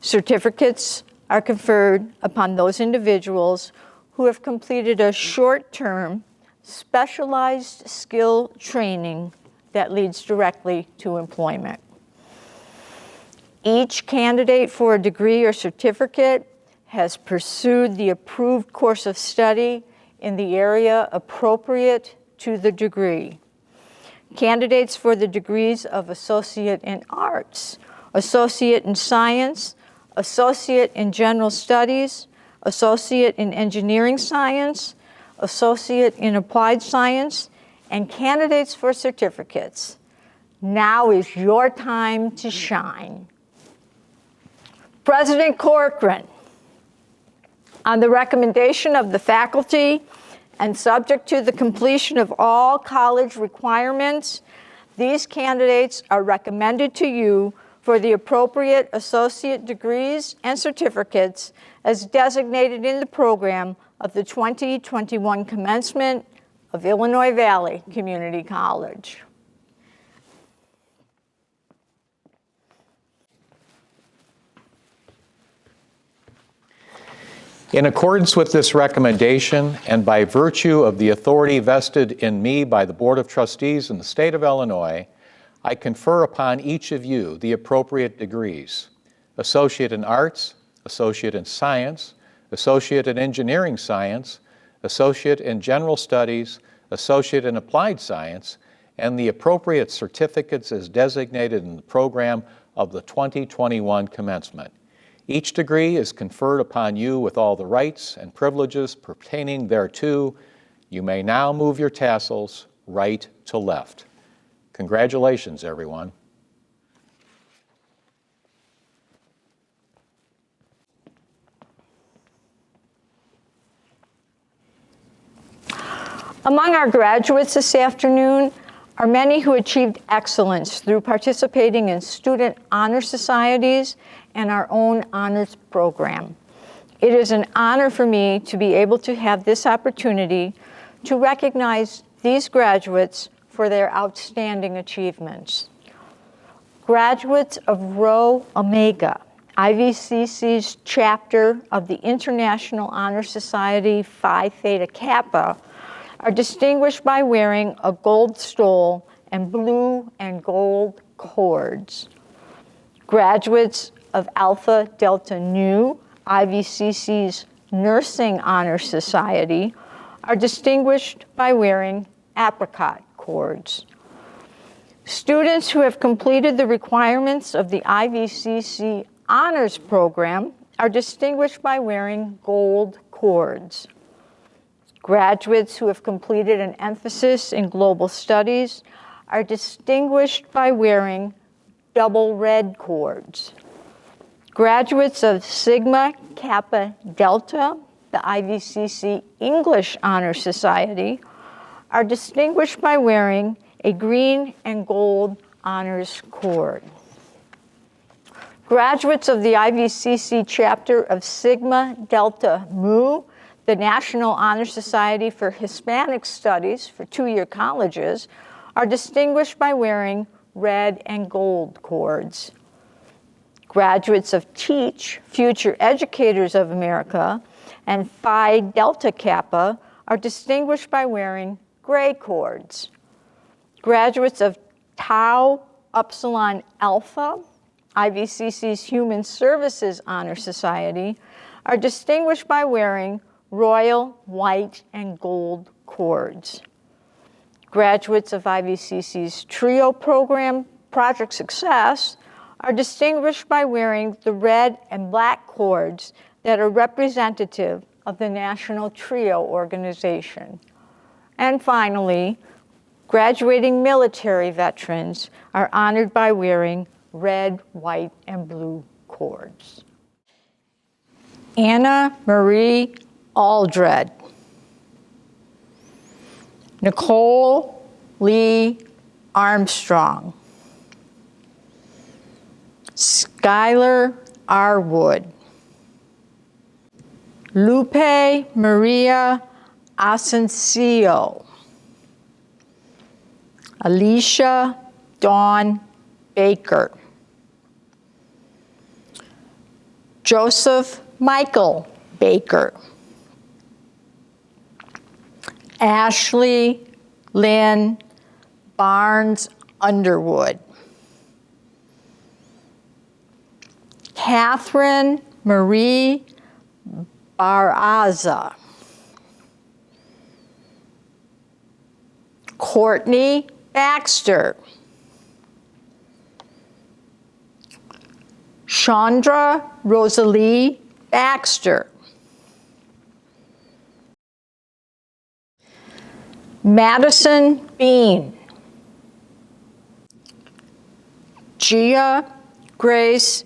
Certificates are conferred upon those individuals who have completed a short-term, specialized skill training that leads directly to employment. Each candidate for a degree or certificate has pursued the approved course of study in the area appropriate to the degree. Candidates for the degrees of Associate in Arts, Associate in Science, Associate in General Studies, Associate in Engineering Science, Associate in Applied Science, and candidates for certificates. Now is your time to shine. President Corcoran, on the recommendation of the faculty and subject to the completion of all college requirements, these candidates are recommended to you for the appropriate associate degrees and certificates as designated in the program of the 2021 commencement of Illinois Valley Community College. In accordance with this recommendation and by virtue of the authority vested in me by the Board of Trustees in the state of Illinois, I confer upon each of you the appropriate degrees: Associate in Arts, Associate in Science, Associate in Engineering Science, Associate in General Studies, Associate in Applied Science, and the appropriate certificates as designated in the program of the 2021 commencement. Each degree is conferred upon you with all the rights and privileges pertaining thereto. You may now move your tassels right to left. Congratulations, everyone. Among our graduates this afternoon are many who achieved excellence through participating in student honor societies and our own honors program. It is an honor for me to be able to have this opportunity to recognize these graduates for their outstanding achievements. Graduates of Rho Omega, IVCC's chapter of the International Honor Society Phi Theta Kappa, are distinguished by wearing a gold stole and blue and gold cords. Graduates of Alpha Delta Nu, IVCC's Nursing Honor Society, are distinguished by wearing apricot cords. Students who have completed the requirements of the IVCC Honors Program are distinguished by wearing gold cords. Graduates who have completed an emphasis in global studies are distinguished by wearing double red cords. Graduates of Sigma Kappa Delta, the IVCC English Honor Society, are distinguished by wearing a green and gold honors cord. Graduates of the IVCC chapter of Sigma Delta Mu, the National Honor Society for Hispanic Studies for two-year colleges, are distinguished by wearing red and gold cords. Graduates of TEACH, Future Educators of America, and Phi Delta Kappa are distinguished by wearing gray cords. Graduates of Tau Upsilon Alpha, IVCC's Human Services Honor Society, are distinguished by wearing royal white and gold cords. Graduates of IVCC's TRIO program, Project Success, are distinguished by wearing the red and black cords that are representative of the National TRIO organization. And finally, graduating military veterans are honored by wearing red, white, and blue cords. Anna Marie Aldred, Nicole Lee Armstrong, Skylar R. Wood, Lupe Maria Asencio, Alicia Dawn Baker, Joseph Michael Baker, Ashley Lynn Barnes Underwood, Catherine Marie Barraza, Courtney Baxter, Chandra Rosalie Baxter, Madison Bean, Gia Grace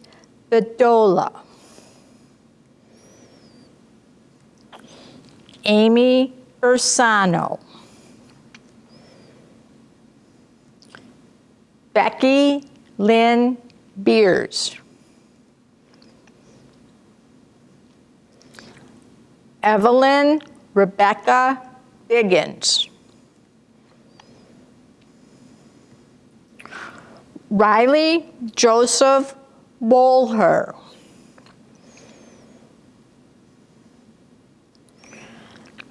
Bedola, Amy Bersano, Becky Lynn Beers, Evelyn Rebecca Biggins, Riley Joseph Bolher,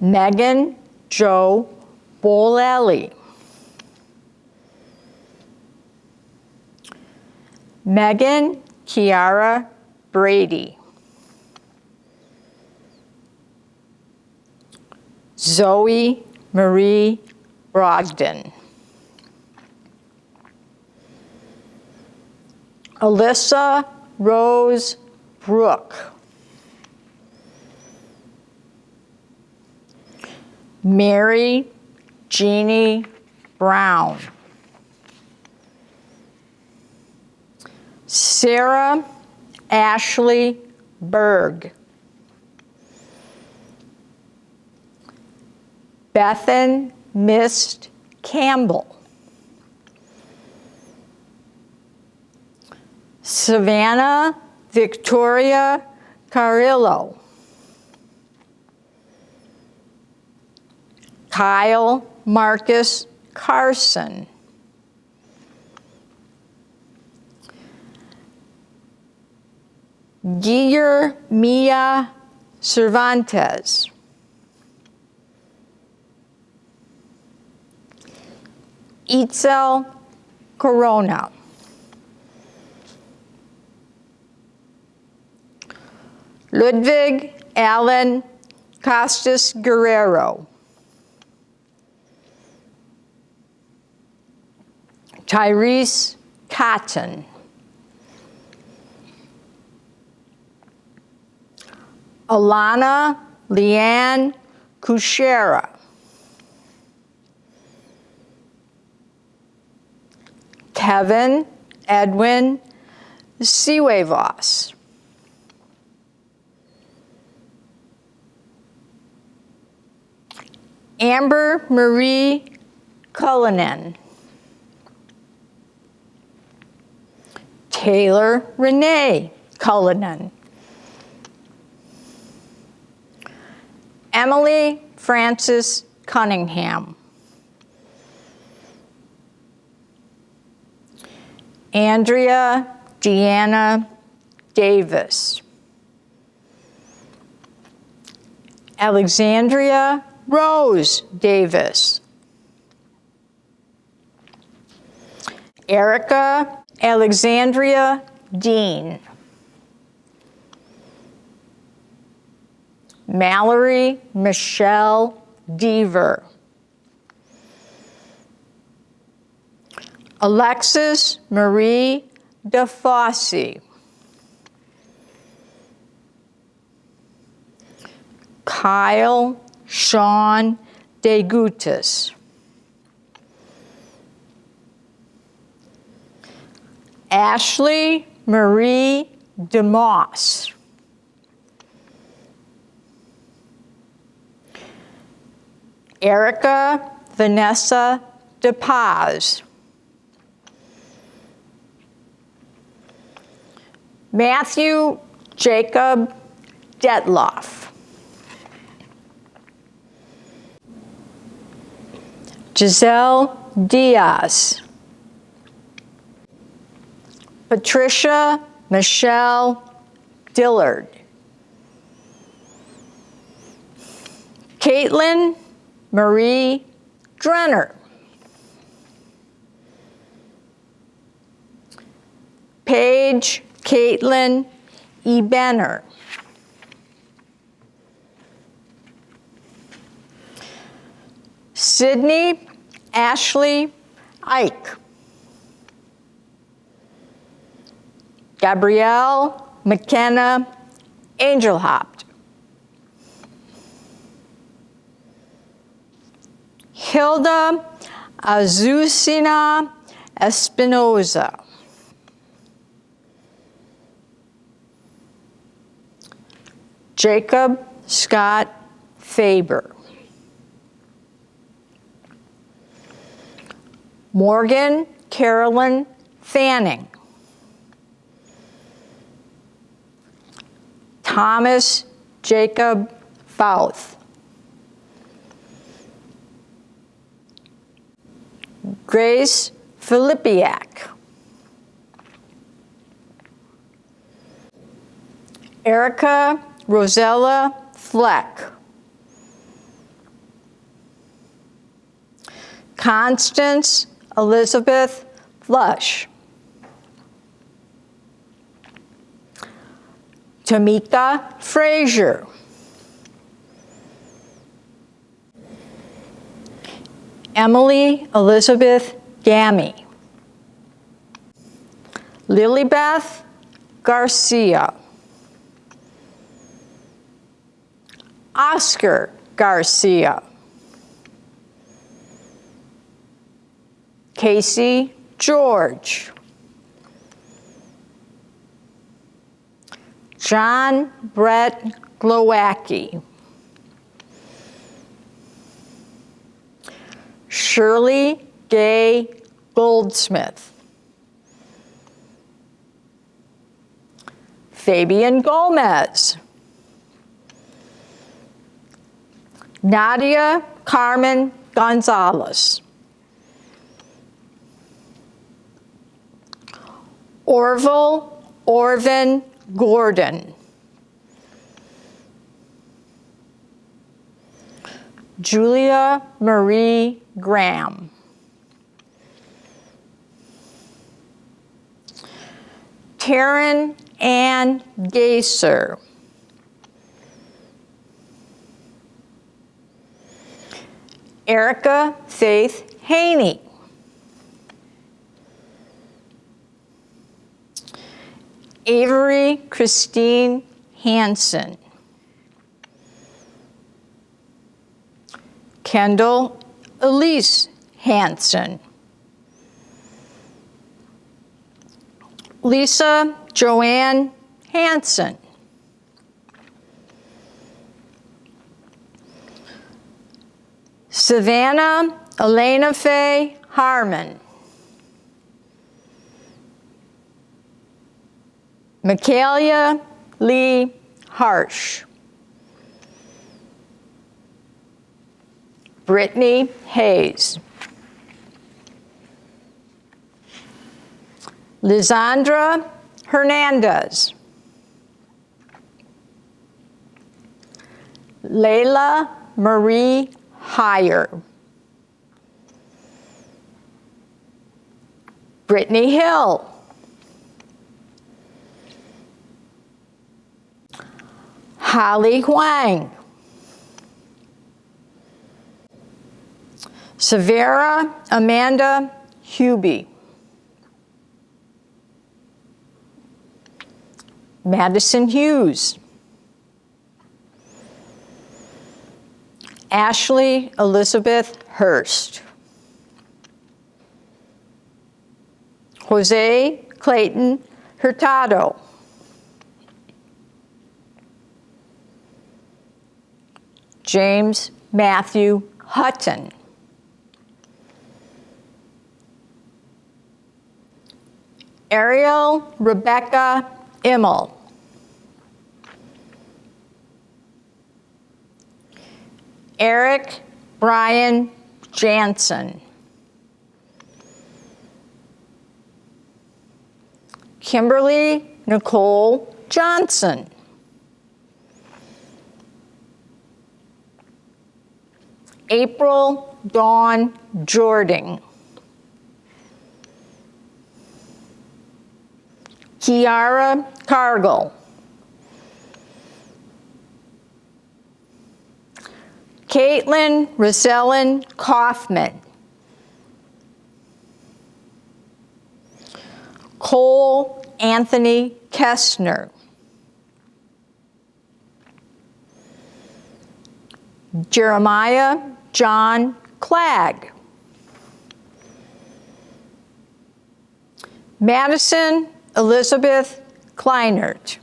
Megan Jo Bolelli, Megan Kiara Brady, Zoe Marie Brogdon, Alyssa Rose Brooke, Mary Jeannie Brown, Sarah Ashley Berg, Bethan Mist Campbell, Savannah Victoria Carillo, Kyle Marcus Carson, Gier Mia Cervantes, Itzel Corona, Ludwig Allen Costas Guerrero, Tyrese Cotton, Alana Leanne Kushera, Kevin Edwin Siwevos, Amber Marie Cullinan, Taylor Renee Cullinan. Emily Frances Cunningham. Andrea Deanna Davis. Alexandria Rose Davis. Erica Alexandria Dean. Mallory Michelle Deaver. Alexis Marie DeFosse. Kyle Sean DeGutis. Ashley Marie DeMoss. Erica Vanessa DePaz. Matthew Jacob Detloff. Giselle Diaz. Patricia Michelle Dillard. Caitlin Marie Drenner. Paige Caitlin E. Benner. Sydney Ashley Ike. Gabrielle McKenna Angelhopt. Hilda Azucena Espinoza. Jacob Scott Faber. Morgan Carolyn Fanning. Thomas Jacob Fouth. Grace Filipiak. Erica Rosella Fleck. Constance Elizabeth Flush. Tamika Frazier. Emily Elizabeth Gammy. Lilybeth Garcia. Oscar Garcia. Casey George. John Brett Glowacki. Shirley Gay Goldsmith. Fabian Gomez. Nadia Carmen Gonzalez. Orville Orvin Gordon. Julia Marie Graham. Taryn Ann Gaser. Erica Faith Haney. Avery Christine Hansen. Kendall Elise Hansen. Lisa Joanne Hansen. Savannah Elena Faye Harmon. Michaela Lee Harsh. Brittany Hayes. Lisandra Hernandez. Layla Marie Heyer. Brittany Hill. Holly Huang. Severa Amanda Hubie. Madison Hughes. Ashley Elizabeth Hurst. Jose Clayton Hurtado. James Matthew Hutton. Ariel Rebecca Immel. Eric Brian Jansen. Kimberly Nicole Johnson. April Dawn Jordan. Kiara Cargill. Caitlin Rosellen Kaufman. Cole Anthony Kestner. Jeremiah John Clegg. Madison Elizabeth Kleinert.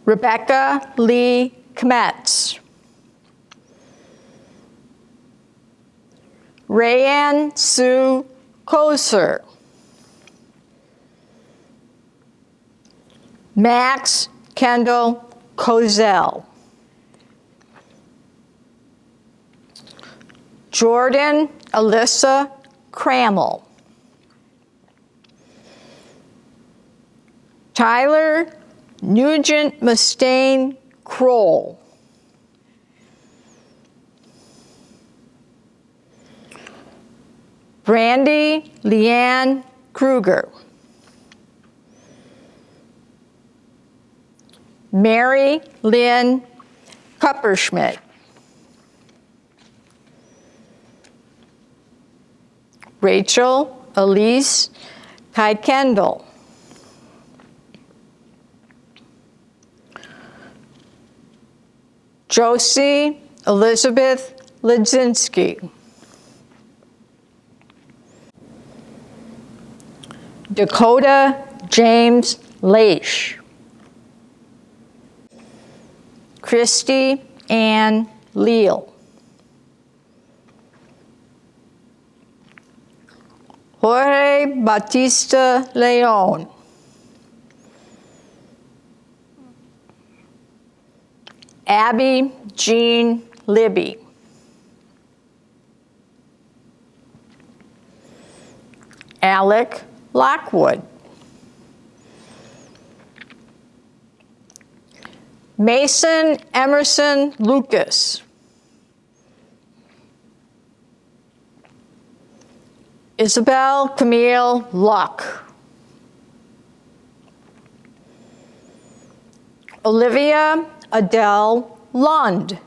Rebecca Lee Kmetz. Rayanne Sue Koser. Max Kendall Kozel. Jordan Alyssa Crammel. Tyler Nugent Mustaine Kroll. Brandy Leanne Kruger. Mary Lynn Kupperschmidt. Rachel Elise Kuykendall. Josie Elizabeth Ledzinski. Dakota James Leish. Christy Ann Leal. Jorge Batista Leon. Abby Jean Libby. Alec Lockwood. Mason Emerson Lucas. Isabel Camille Luck. Olivia Adele Lund.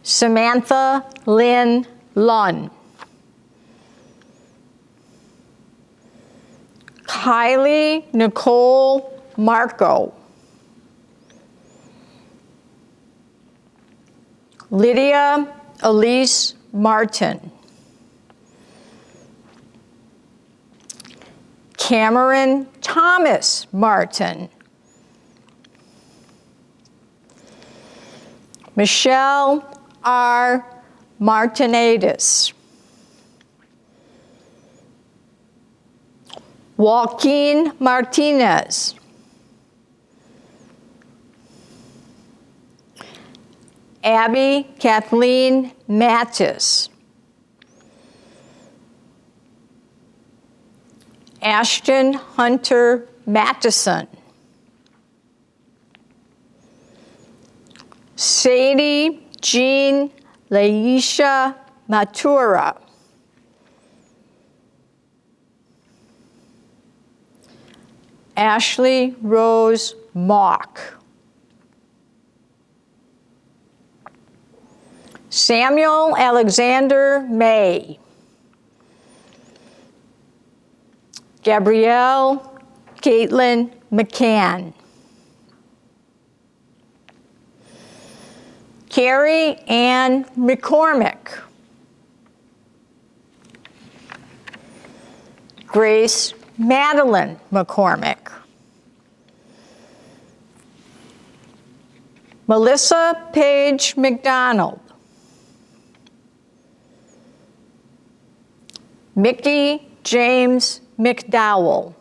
Samantha Lynn Lunn. Kylie Nicole Marco. Lydia Elise Martin. Cameron Thomas Martin. Michelle R. Martinadis. Joaquin Martinez. Abby Kathleen Mattis. Ashton Hunter Mattison. Sadie Jean Laisha Matura. Ashley Rose Mock. Samuel Alexander May. Gabrielle Caitlin McCann. Carrie Ann McCormick. Grace Madeline McCormick. Melissa Page McDonald. Mickey James McDowell.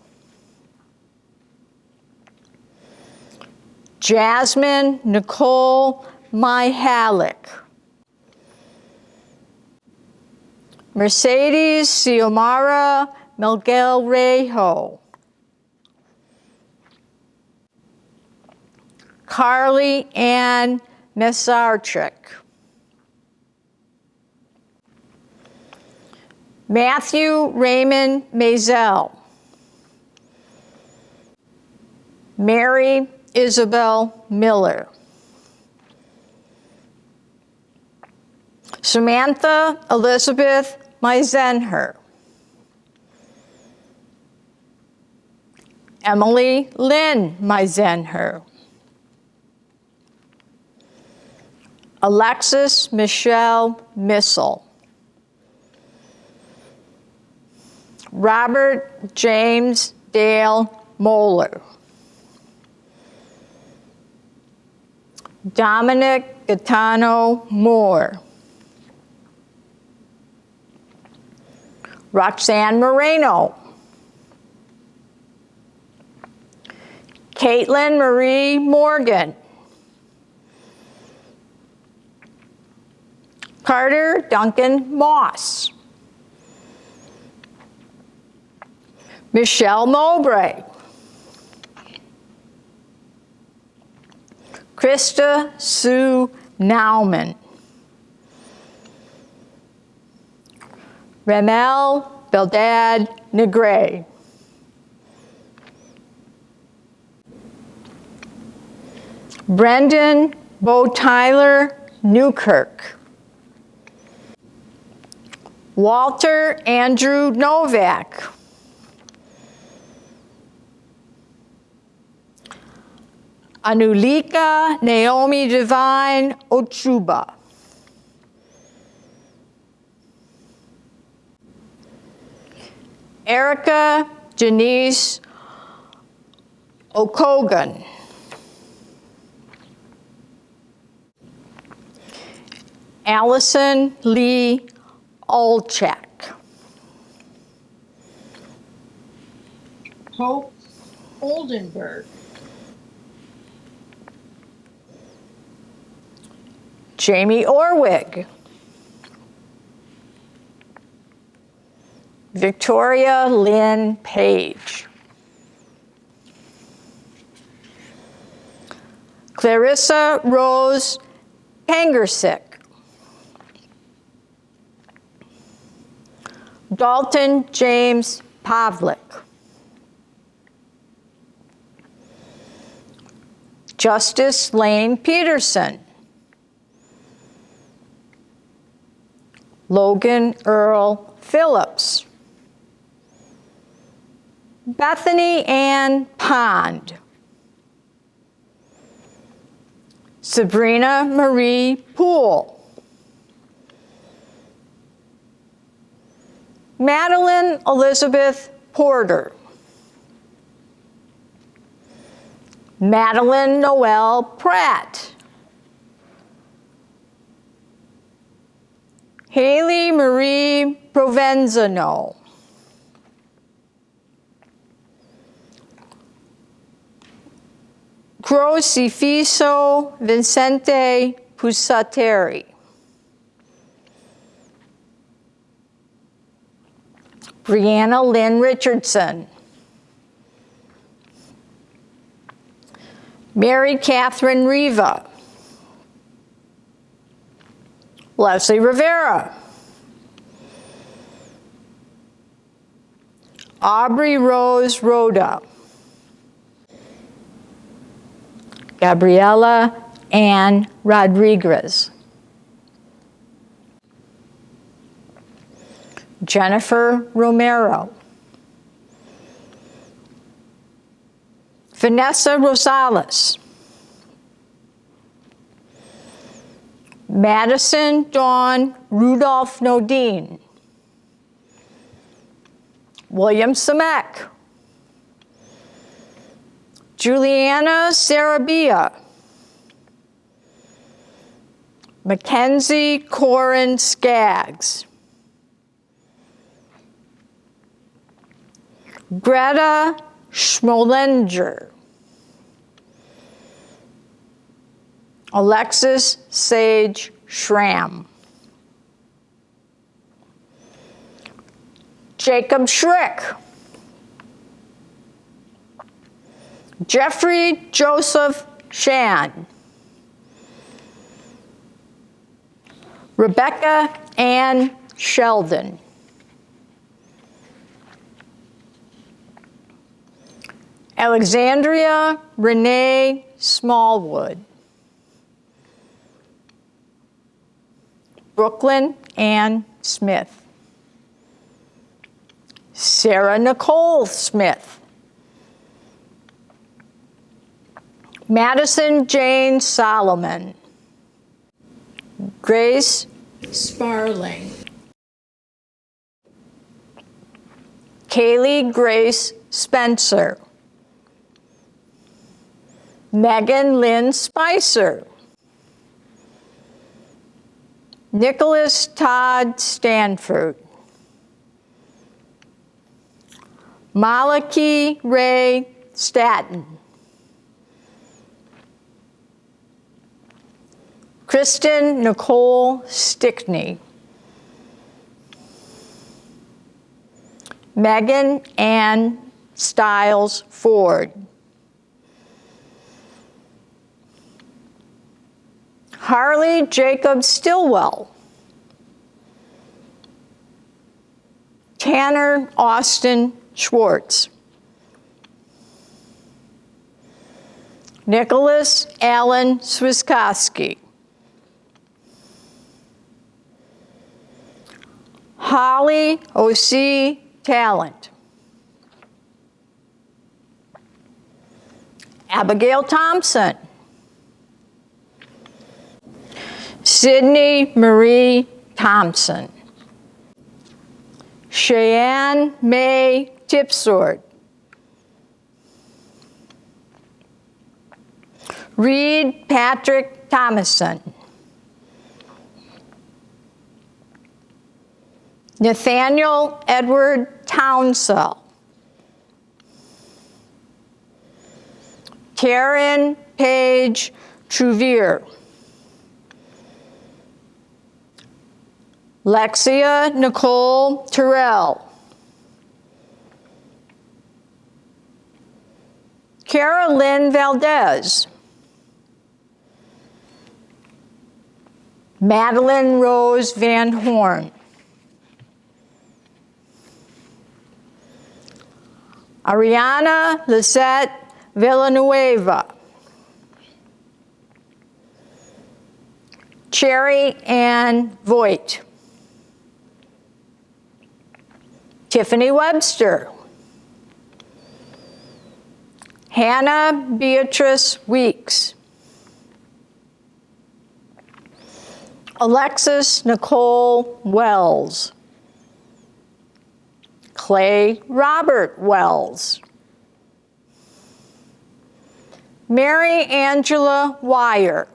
Jasmine Nicole Mihalik. Mercedes Xiomara Melgalrejo. Carly Ann Mesarchik. Matthew Raymond Mazel. Mary Isabel Miller. Samantha Elizabeth Meisenher. Emily Lynn Meisenher. Alexis Michelle Missel. Robert James Dale Moeller. Dominic Gaetano Moore. Roxanne Moreno. Caitlin Marie Morgan. Carter Duncan Moss. Michelle Mowbray. Krista Sue Nauman. Ramel Beldad Negre. Brendan Bo Tyler Newkirk. Walter Andrew Novak. Anulika Naomi Divine Ochuba. Erica Janice Okogan. Allison Lee Olchak. Hope Oldenburg. Jamie Orwig. Victoria Lynn Page. Clarissa Rose Pangersick. Dalton James Pavlik. Justice Lane Peterson. Logan Earl Phillips. Bethany Ann Pond. Sabrina Marie Poole. Madeline Elizabeth Porter. Madeline Noel Pratt. Haley Marie Provenzano. Crocifiso Vincente Pusateri. Brianna Lynn Richardson. Mary Catherine Riva. Leslie Rivera. Aubrey Rose Rhoda. Gabriela Ann Rodriguez. Jennifer Romero. Vanessa Rosales. Madison Dawn Rudolph Nodine. William Samek. Juliana Sarabia. Mackenzie Corin Skaggs. Greta Schmolenger. Alexis Sage Schramm. Jacob Schrick. Jeffrey Joseph Shan. Rebecca Ann Sheldon. Alexandria Renee Smallwood. Brooklyn Ann Smith. Sarah Nicole Smith. Madison Jane Solomon. Grace Sparling. Kaylee Grace Spencer. Megan Lynn Spicer. Nicholas Todd Stanford. Malaki Ray Staton. Kristen Nicole Stickney. Megan Ann Stiles Ford. Harley Jacob Stillwell. Tanner Austin Schwartz. Nicholas Allen Swiskowski. Holly O.C. Talent. Abigail Thompson. Sydney Marie Thompson. Cheyenne May Tipsword. Reed Patrick Thomason. Nathaniel Edward Townsell. Karen Page Trouvier. Lexia Nicole Terrell. Cara Lynn Valdez. Madeline Rose Van Horn. Ariana Lisette Villanueva. Cherry Ann Voigt. Tiffany Webster. Hannah Beatrice Weeks. Alexis Nicole Wells. Clay Robert Wells. Mary Angela Wire.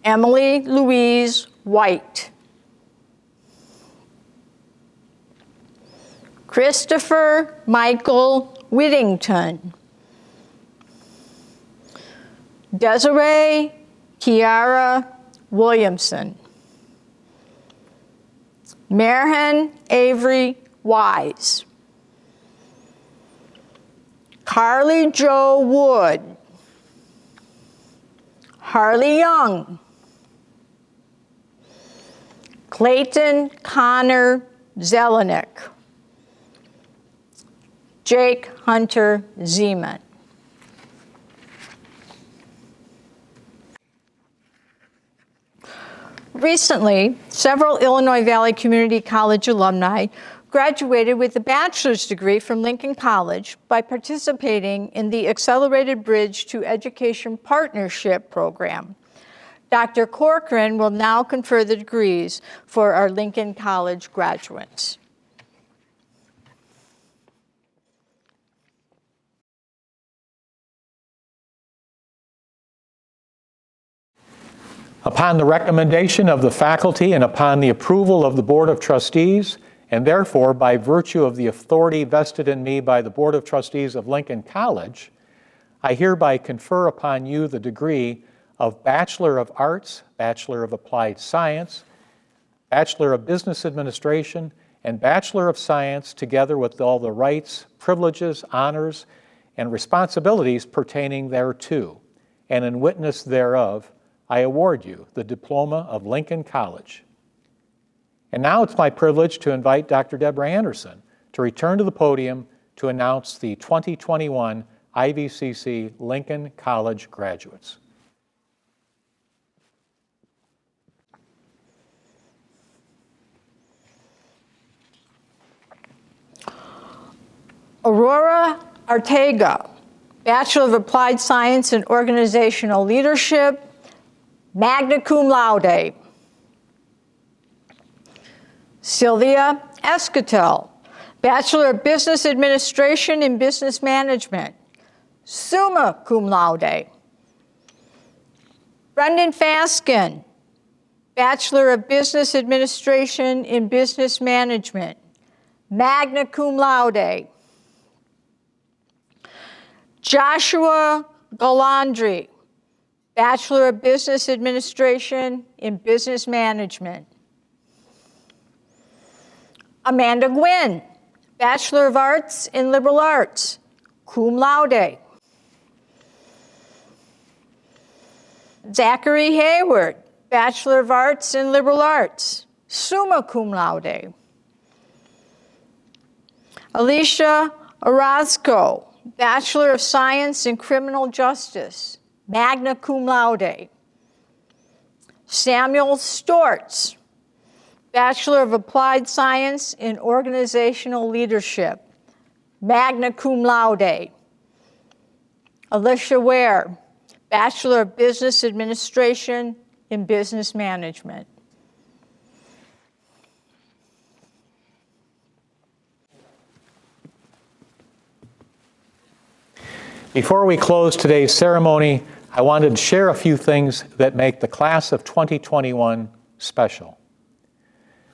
Emily Louise White. Christopher Michael Whittington. Desiree Kiara Williamson. Merhan Avery Wise. Carly Jo Wood. Harley Young. Clayton Connor Zelenik. Jake Hunter Zeman. Recently, several Illinois Valley Community College alumni graduated with a bachelor's degree from Lincoln College by participating in the Accelerated Bridge to Education Partnership Program. Dr. Corcoran will now confer the degrees for our Lincoln College graduates. Upon the recommendation of the faculty and upon the approval of the Board of Trustees, and therefore by virtue of the authority vested in me by the Board of Trustees of Lincoln College, I hereby confer upon you the degree of Bachelor of Arts, Bachelor of Applied Science, Bachelor of Business Administration, and Bachelor of Science, together with all the rights, privileges, honors, and responsibilities pertaining thereto. And in witness thereof, I award you the diploma of Lincoln College. And now it's my privilege to invite Dr. Deborah Anderson to return to the podium to announce the 2021 IVCC Lincoln College graduates. Aurora Arteaga, Bachelor of Applied Science in Organizational Leadership, magna cum laude. Sylvia Escatel, Bachelor of Business Administration in Business Management, summa cum laude. Brendan Faskin, Bachelor of Business Administration in Business Management, magna cum laude. Joshua Galandri, Bachelor of Business Administration in Business Management. Amanda Gwynn, Bachelor of Arts in Liberal Arts, cum laude. Zachary Hayward, Bachelor of Arts in Liberal Arts, summa cum laude. Alicia Orozco, Bachelor of Science in Criminal Justice, magna cum laude. Samuel Stortz, Bachelor of Applied Science in Organizational Leadership, magna cum laude. Alicia Ware, Bachelor of Business Administration in Business Management. Before we close today's ceremony, I wanted to share a few things that make the class of 2021 special.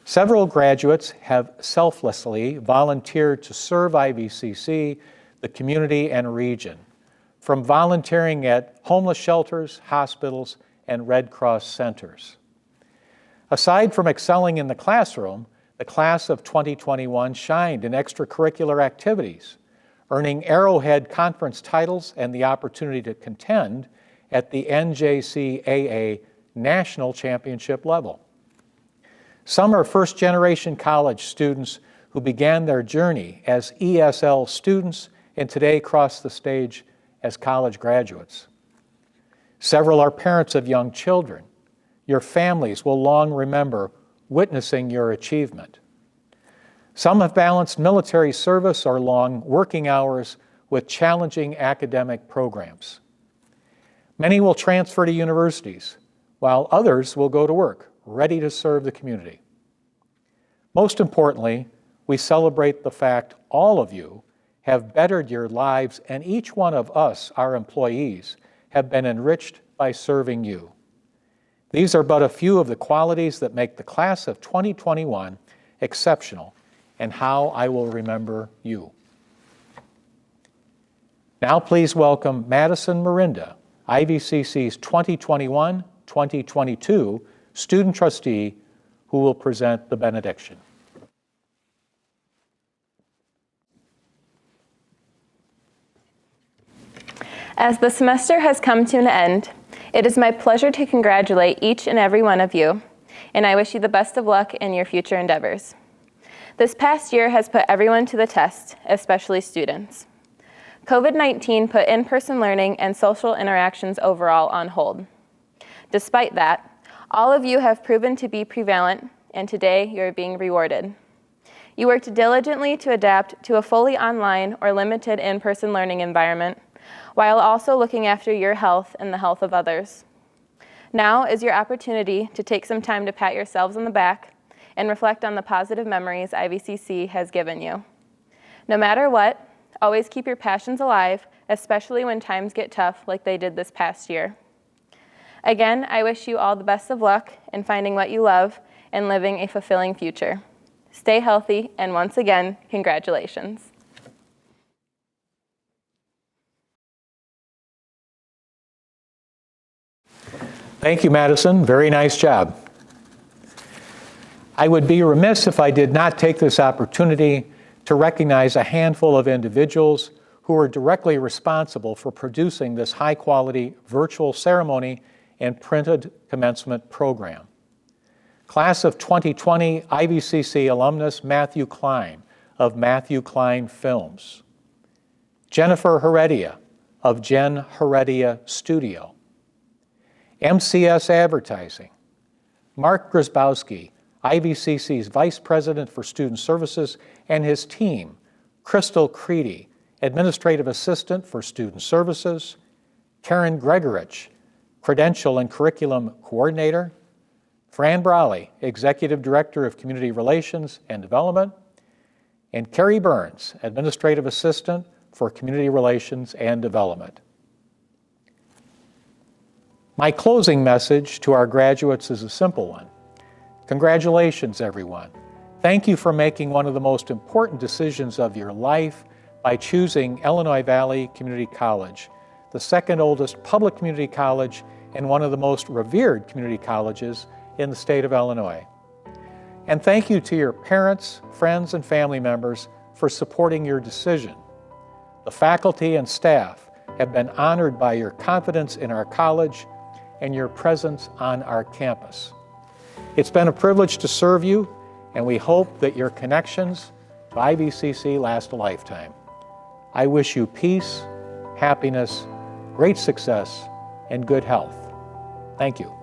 Several graduates have selflessly volunteered to serve IVCC, the community, and region, from volunteering at homeless shelters, hospitals, and Red Cross centers. Aside from excelling in the classroom, the class of 2021 shined in extracurricular activities, earning Arrowhead Conference titles and the opportunity to contend at the NJCAA National Championship level. Some are first-generation college students who began their journey as ESL students and today cross the stage as college graduates. Several are parents of young children. Your families will long remember witnessing your achievement. Some have balanced military service or long working hours with challenging academic programs. Many will transfer to universities, while others will go to work, ready to serve the community. Most importantly, we celebrate the fact all of you have bettered your lives, and each one of us, our employees, have been enriched by serving you. These are but a few of the qualities that make the class of 2021 exceptional, and how I will remember you. Now please welcome Madison Miranda, IVCC's 2021-2022 student trustee, who will present the benediction. As the semester has come to an end, it is my pleasure to congratulate each and every one of you, and I wish you the best of luck in your future endeavors. This past year has put everyone to the test, especially students. COVID-19 put in-person learning and social interactions overall on hold. Despite that, all of you have proven to be prevalent, and today you are being rewarded. You worked diligently to adapt to a fully online or limited in-person learning environment, while also looking after your health and the health of others. Now is your opportunity to take some time to pat yourselves on the back and reflect on the positive memories IVCC has given you. No matter what, always keep your passions alive, especially when times get tough like they did this past year. Again, I wish you all the best of luck in finding what you love and living a fulfilling future. Stay healthy, and once again, congratulations. Thank you, Madison. Very nice job. I would be remiss if I did not take this opportunity to recognize a handful of individuals who are directly responsible for producing this high-quality virtual ceremony and printed commencement program. Class of 2020 IVCC alumnus Matthew Klein of Matthew Klein Films. Jennifer Heredia of Jen Heredia Studio. MCS Advertising. Mark Grzybowski, IVCC's Vice President for Student Services, and his team, Crystal Creedy, Administrative Assistant for Student Services, Karen Gregorich, Credential and Curriculum Coordinator, Fran Brawley, Executive Director of Community Relations and Development, and Carrie Burns, Administrative Assistant for Community Relations and Development. My closing message to our graduates is a simple one. Congratulations, everyone. Thank you for making one of the most important decisions of your life by choosing Illinois Valley Community College, the second oldest public community college and one of the most revered community colleges in the state of Illinois. And thank you to your parents, friends, and family members for supporting your decision. The faculty and staff have been honored by your confidence in our college and your presence on our campus. It's been a privilege to serve you, and we hope that your connections to IVCC last a lifetime. I wish you peace, happiness, great success, and good health. Thank you.